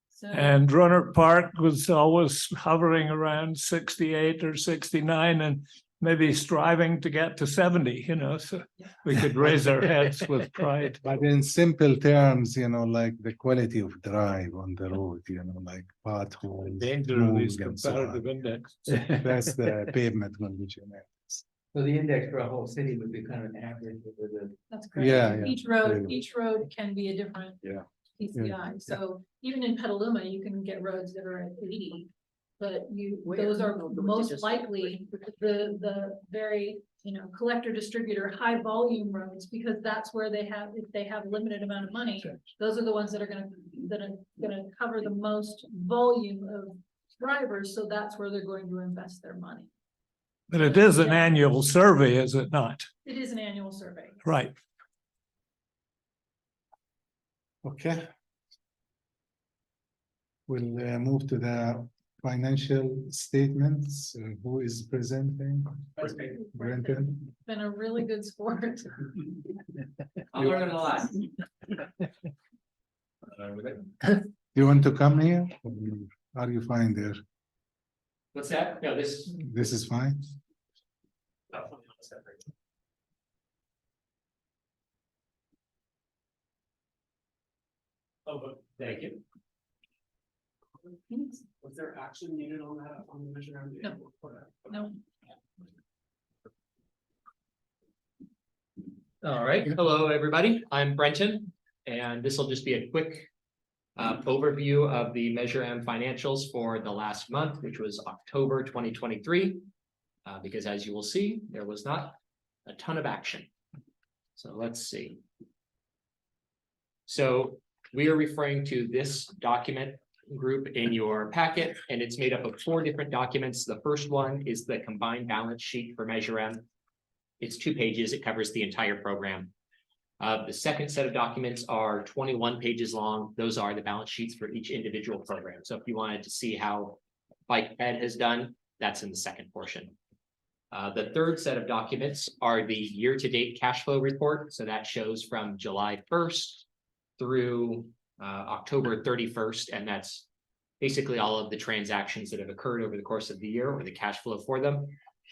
So, and Rohnert Park was always hovering around 68 or 69 and maybe striving to get to 70, so we could raise our heads with pride. But in simple terms, like the quality of drive on the road, like potholes. Danger of these comparative index. That's the pavement condition. So the index for a whole city would be kind of an average over the. that's correct. Yeah, Each road can be a different PCI. So even in Petaluma, you can get roads that are at 80, but those are most likely the very collector distributor high volume roads, because that's where if they have limited amount of money, those are the ones that are gonna cover the most volume of drivers. So that's where they're going to invest their money. But it is an annual survey, is it not? It is an annual survey. Right. Okay. We'll move to the financial statements, who is presenting? Brenton? Been a really good sport. I'm learning a lot. You want to come here? Or are you fine there? What's that? No, This is fine? Oh, but Thank you. was there action needed on that, on the measure? No. No. All right, hello, everybody. I'm Brenton, and this will just be a quick overview of the Measure M financials for the last month, which was October 2023. Because as you will see, there was not a ton of action. So let's see. So we are referring to this document group in your packet, and it's made up of 4 different documents. The first one is the combined balance sheet for Measure M. It's 2 pages. It covers the entire program. The second set of documents are 21 pages long. Those are the balance sheets for each individual program. So if you wanted to see how Bike Ed has done, that's in the second portion. The third set of documents are the year-to-date cash flow report. So that shows from July 1st through October 31st. And that's basically all of the transactions that have occurred over the course of the year or the cash flow for them.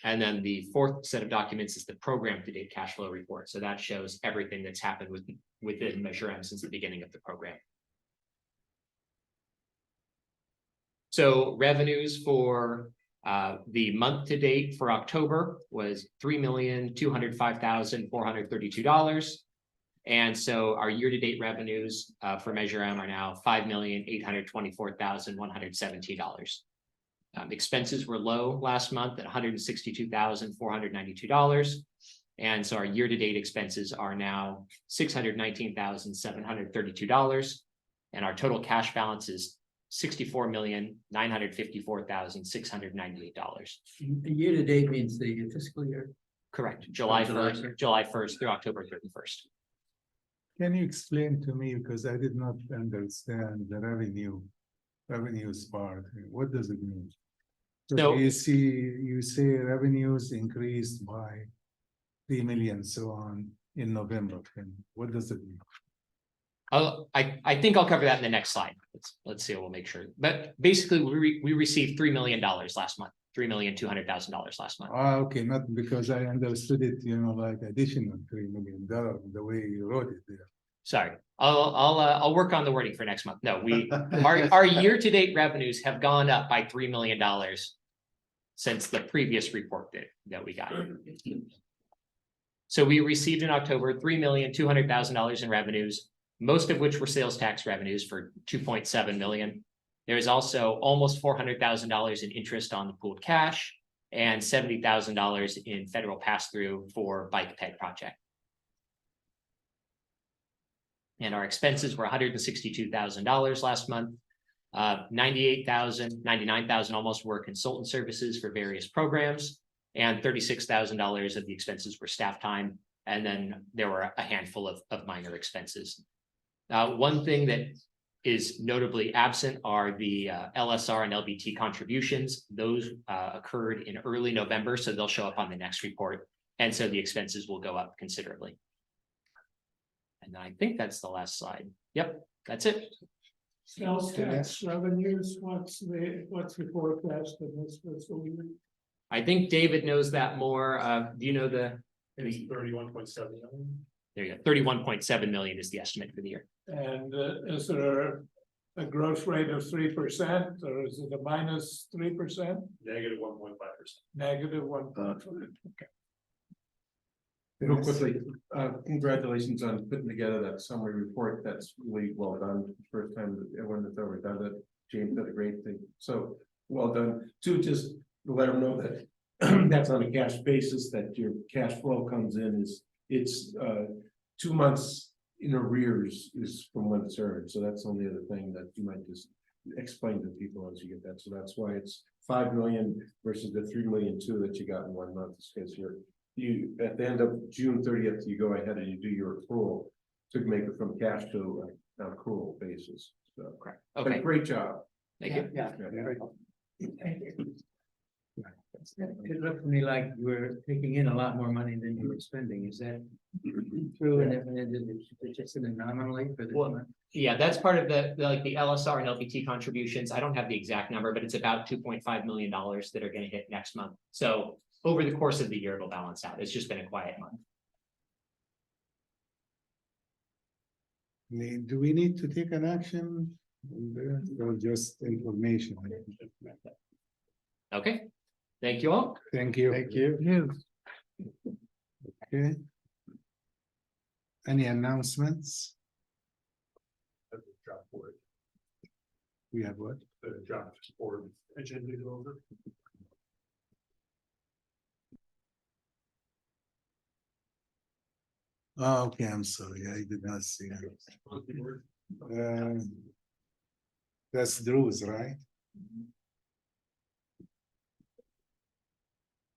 And then the fourth set of documents is the program to date cash flow report. So that shows everything that's happened within Measure M since the beginning of the program. So revenues for the month to date for October was $3,205,432. And so our year to date revenues for Measure M are now $5,824,117. Expenses were low last month at $162,492. And so our year-to-date expenses are now $619,732. And our total cash balance is $64,954,698. Year to date means the fiscal year. Correct. July 1st through October 31st. Can you explain to me, because I did not understand the revenues part, what does it mean? So you say revenues increased by 3 million, so on in November. And what does it mean? I think I'll cover that in the next slide. Let's see. We'll make sure. But basically, we received $3 million last month. $3,200,000 last month. Okay, not because I understood it, like additional $3 million, the way you wrote it there. Sorry, I'll work on the wording for next month. No, our year-to-date revenues have gone up by $3 million since the previous report that we got. So we received in October $3,200,000 in revenues, most of which were sales tax revenues for $2.7 million. There is also almost $400,000 in interest on the pooled cash and $70,000 in federal pass-through for Bike Ped project. And our expenses were $162,000 last month. $98,000 almost were consultant services for various programs, and $36,000 of the expenses were staff time. And then there were a handful of minor expenses. One thing that is notably absent are the LSR and LBT contributions. Those occurred in early November, so they'll show up on the next report. And so the expenses will go up considerably. And I think that's the last slide. Yep, that's it. Sales tax revenues, what's the forecast in this fiscal year? I think David knows that more. Do you know the? It's 31.7 million. There you go. 31.7 million is the estimate for the year. And is there a growth rate of 3%, or is it a minus 3%? Negative 1.5%. Negative 1.5%. Okay. Real quickly, congratulations on putting together that summary report. That's really well done. First time that everyone that's ever done it. James did a great thing. So well done. To just let them know that that's on a cash basis, that your cash flow comes in it's 2 months in arrears is from when it's earned. So that's the only other thing that you might just explain to people as you get that. So that's why it's 5 million versus the 3 million that you got in 1 month. Because you at the end of June 30th, you go ahead and you do your accrual to make it from cash to an accrual basis. So okay, great job. Thank you. Yeah. It looked to me like we're taking in a lot more money than you were spending. Is that true? And if it's just an anomaly for this month? Yeah, that's part of like the LSR and LPT contributions. I don't have the exact number, but it's about $2.5 million that are gonna hit next month. So over the course of the year, it'll balance out. It's just been a quiet month. Do we need to take an action? Or just information? Okay, thank you all. Thank you. Thank you. Okay. Any announcements? Draft board, We have what? the draft board agenda over. Oh, okay, I'm sorry, I did not see it. That's Drew's, right?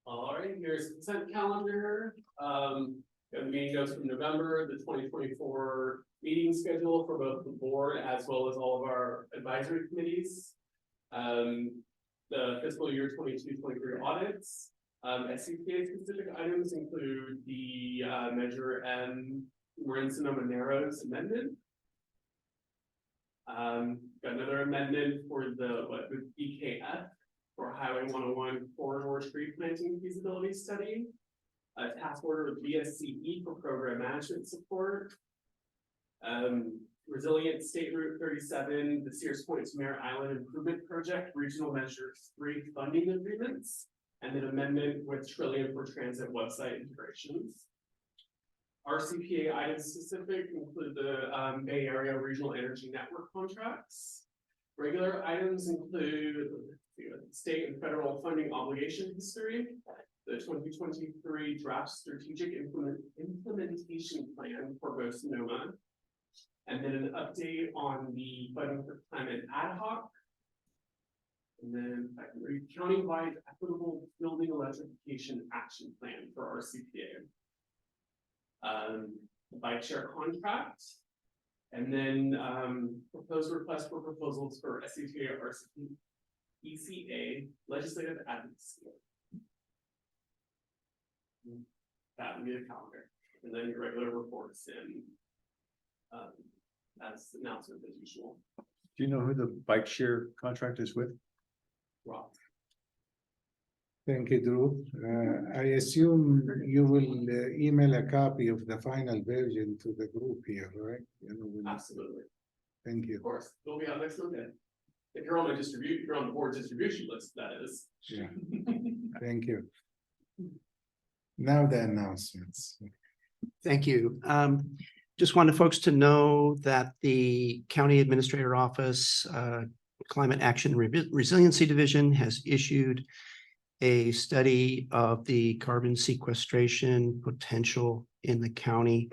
All right, here's the consent calendar. The meeting goes from November, the 2024 meeting schedule for both the board as well as all of our advisory committees. The fiscal year 22-23 audits. SCTA specific items include the Measure M Marin Sonoma Narrows amendment. Got another amendment for the BKF for Highway 101 corridor street planting feasibility study. A task order with BSCE for program management support. Resilient State Route 37, the Sears Point to Merritt Island Improvement Project, Regional Measure 3 funding agreements, and an amendment with Trillium for transit website integrations. RCPA items specific include the Bay Area Regional Energy Network contracts. Regular items include state and federal funding obligation history, the 2023 draft strategic implementation plan for both Sonoma, and then an update on the funding for climate ad hoc. And then I can read countywide equitable building electrification action plan for RCPA. Bike share contract, and then proposed request for proposals for SCTA RCP ECA legislative advocacy. That would be the calendar, and then your regular reports and as announcement as usual. Do you know who the bike share contract is with? Rob. Thank you, Drew. I assume you will email a copy of the final version to the group here, right? Absolutely. Thank you. Of course, it'll be on next Monday. If you're on my if you're on the board distribution list, that is. Yeah. Thank you. Now the announcements. Thank you. Just wanted folks to know that the County Administrator Office, Climate Action Resiliency Division has issued a study of the carbon sequestration potential in the county.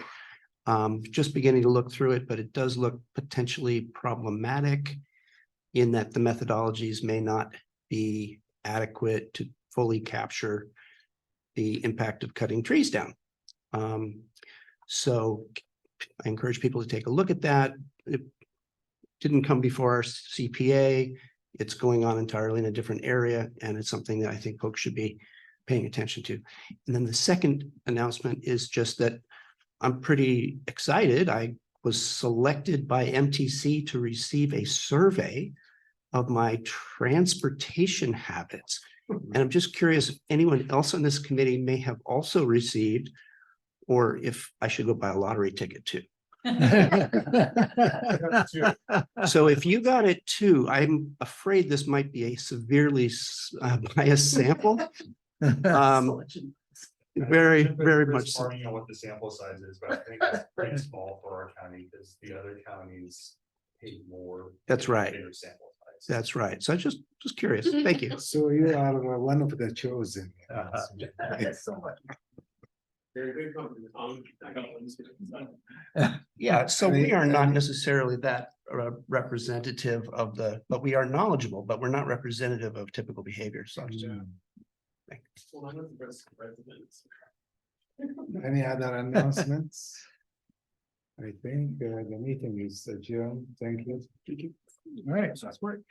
Just beginning to look through it, but it does look potentially problematic in that the methodologies may not be adequate to fully capture the impact of cutting trees down. So I encourage people to take a look at that. It didn't come before our CPA. It's going on entirely in a different area, and it's something that I think folks should be paying attention to. And then the second announcement is just that I'm pretty excited. I was selected by MTC to receive a survey of my transportation habits. And I'm just curious if anyone else on this committee may have also received, or if I should go buy a lottery ticket too. So if you got it too, I'm afraid this might be a severely biased sample. Very much so. I don't know what the sample size is, but I think it's pretty small for our county because the other counties pay more. That's right. Bigger sample size. That's right. So I just curious. Thank you. So you are one of the chosen. So much. Very good company. Yeah, so we are not necessarily that representative of but we are knowledgeable, but we're not representative of typical behavior. So Any other announcements? I think the meeting is adjourned. Thank you. All right, so that's work.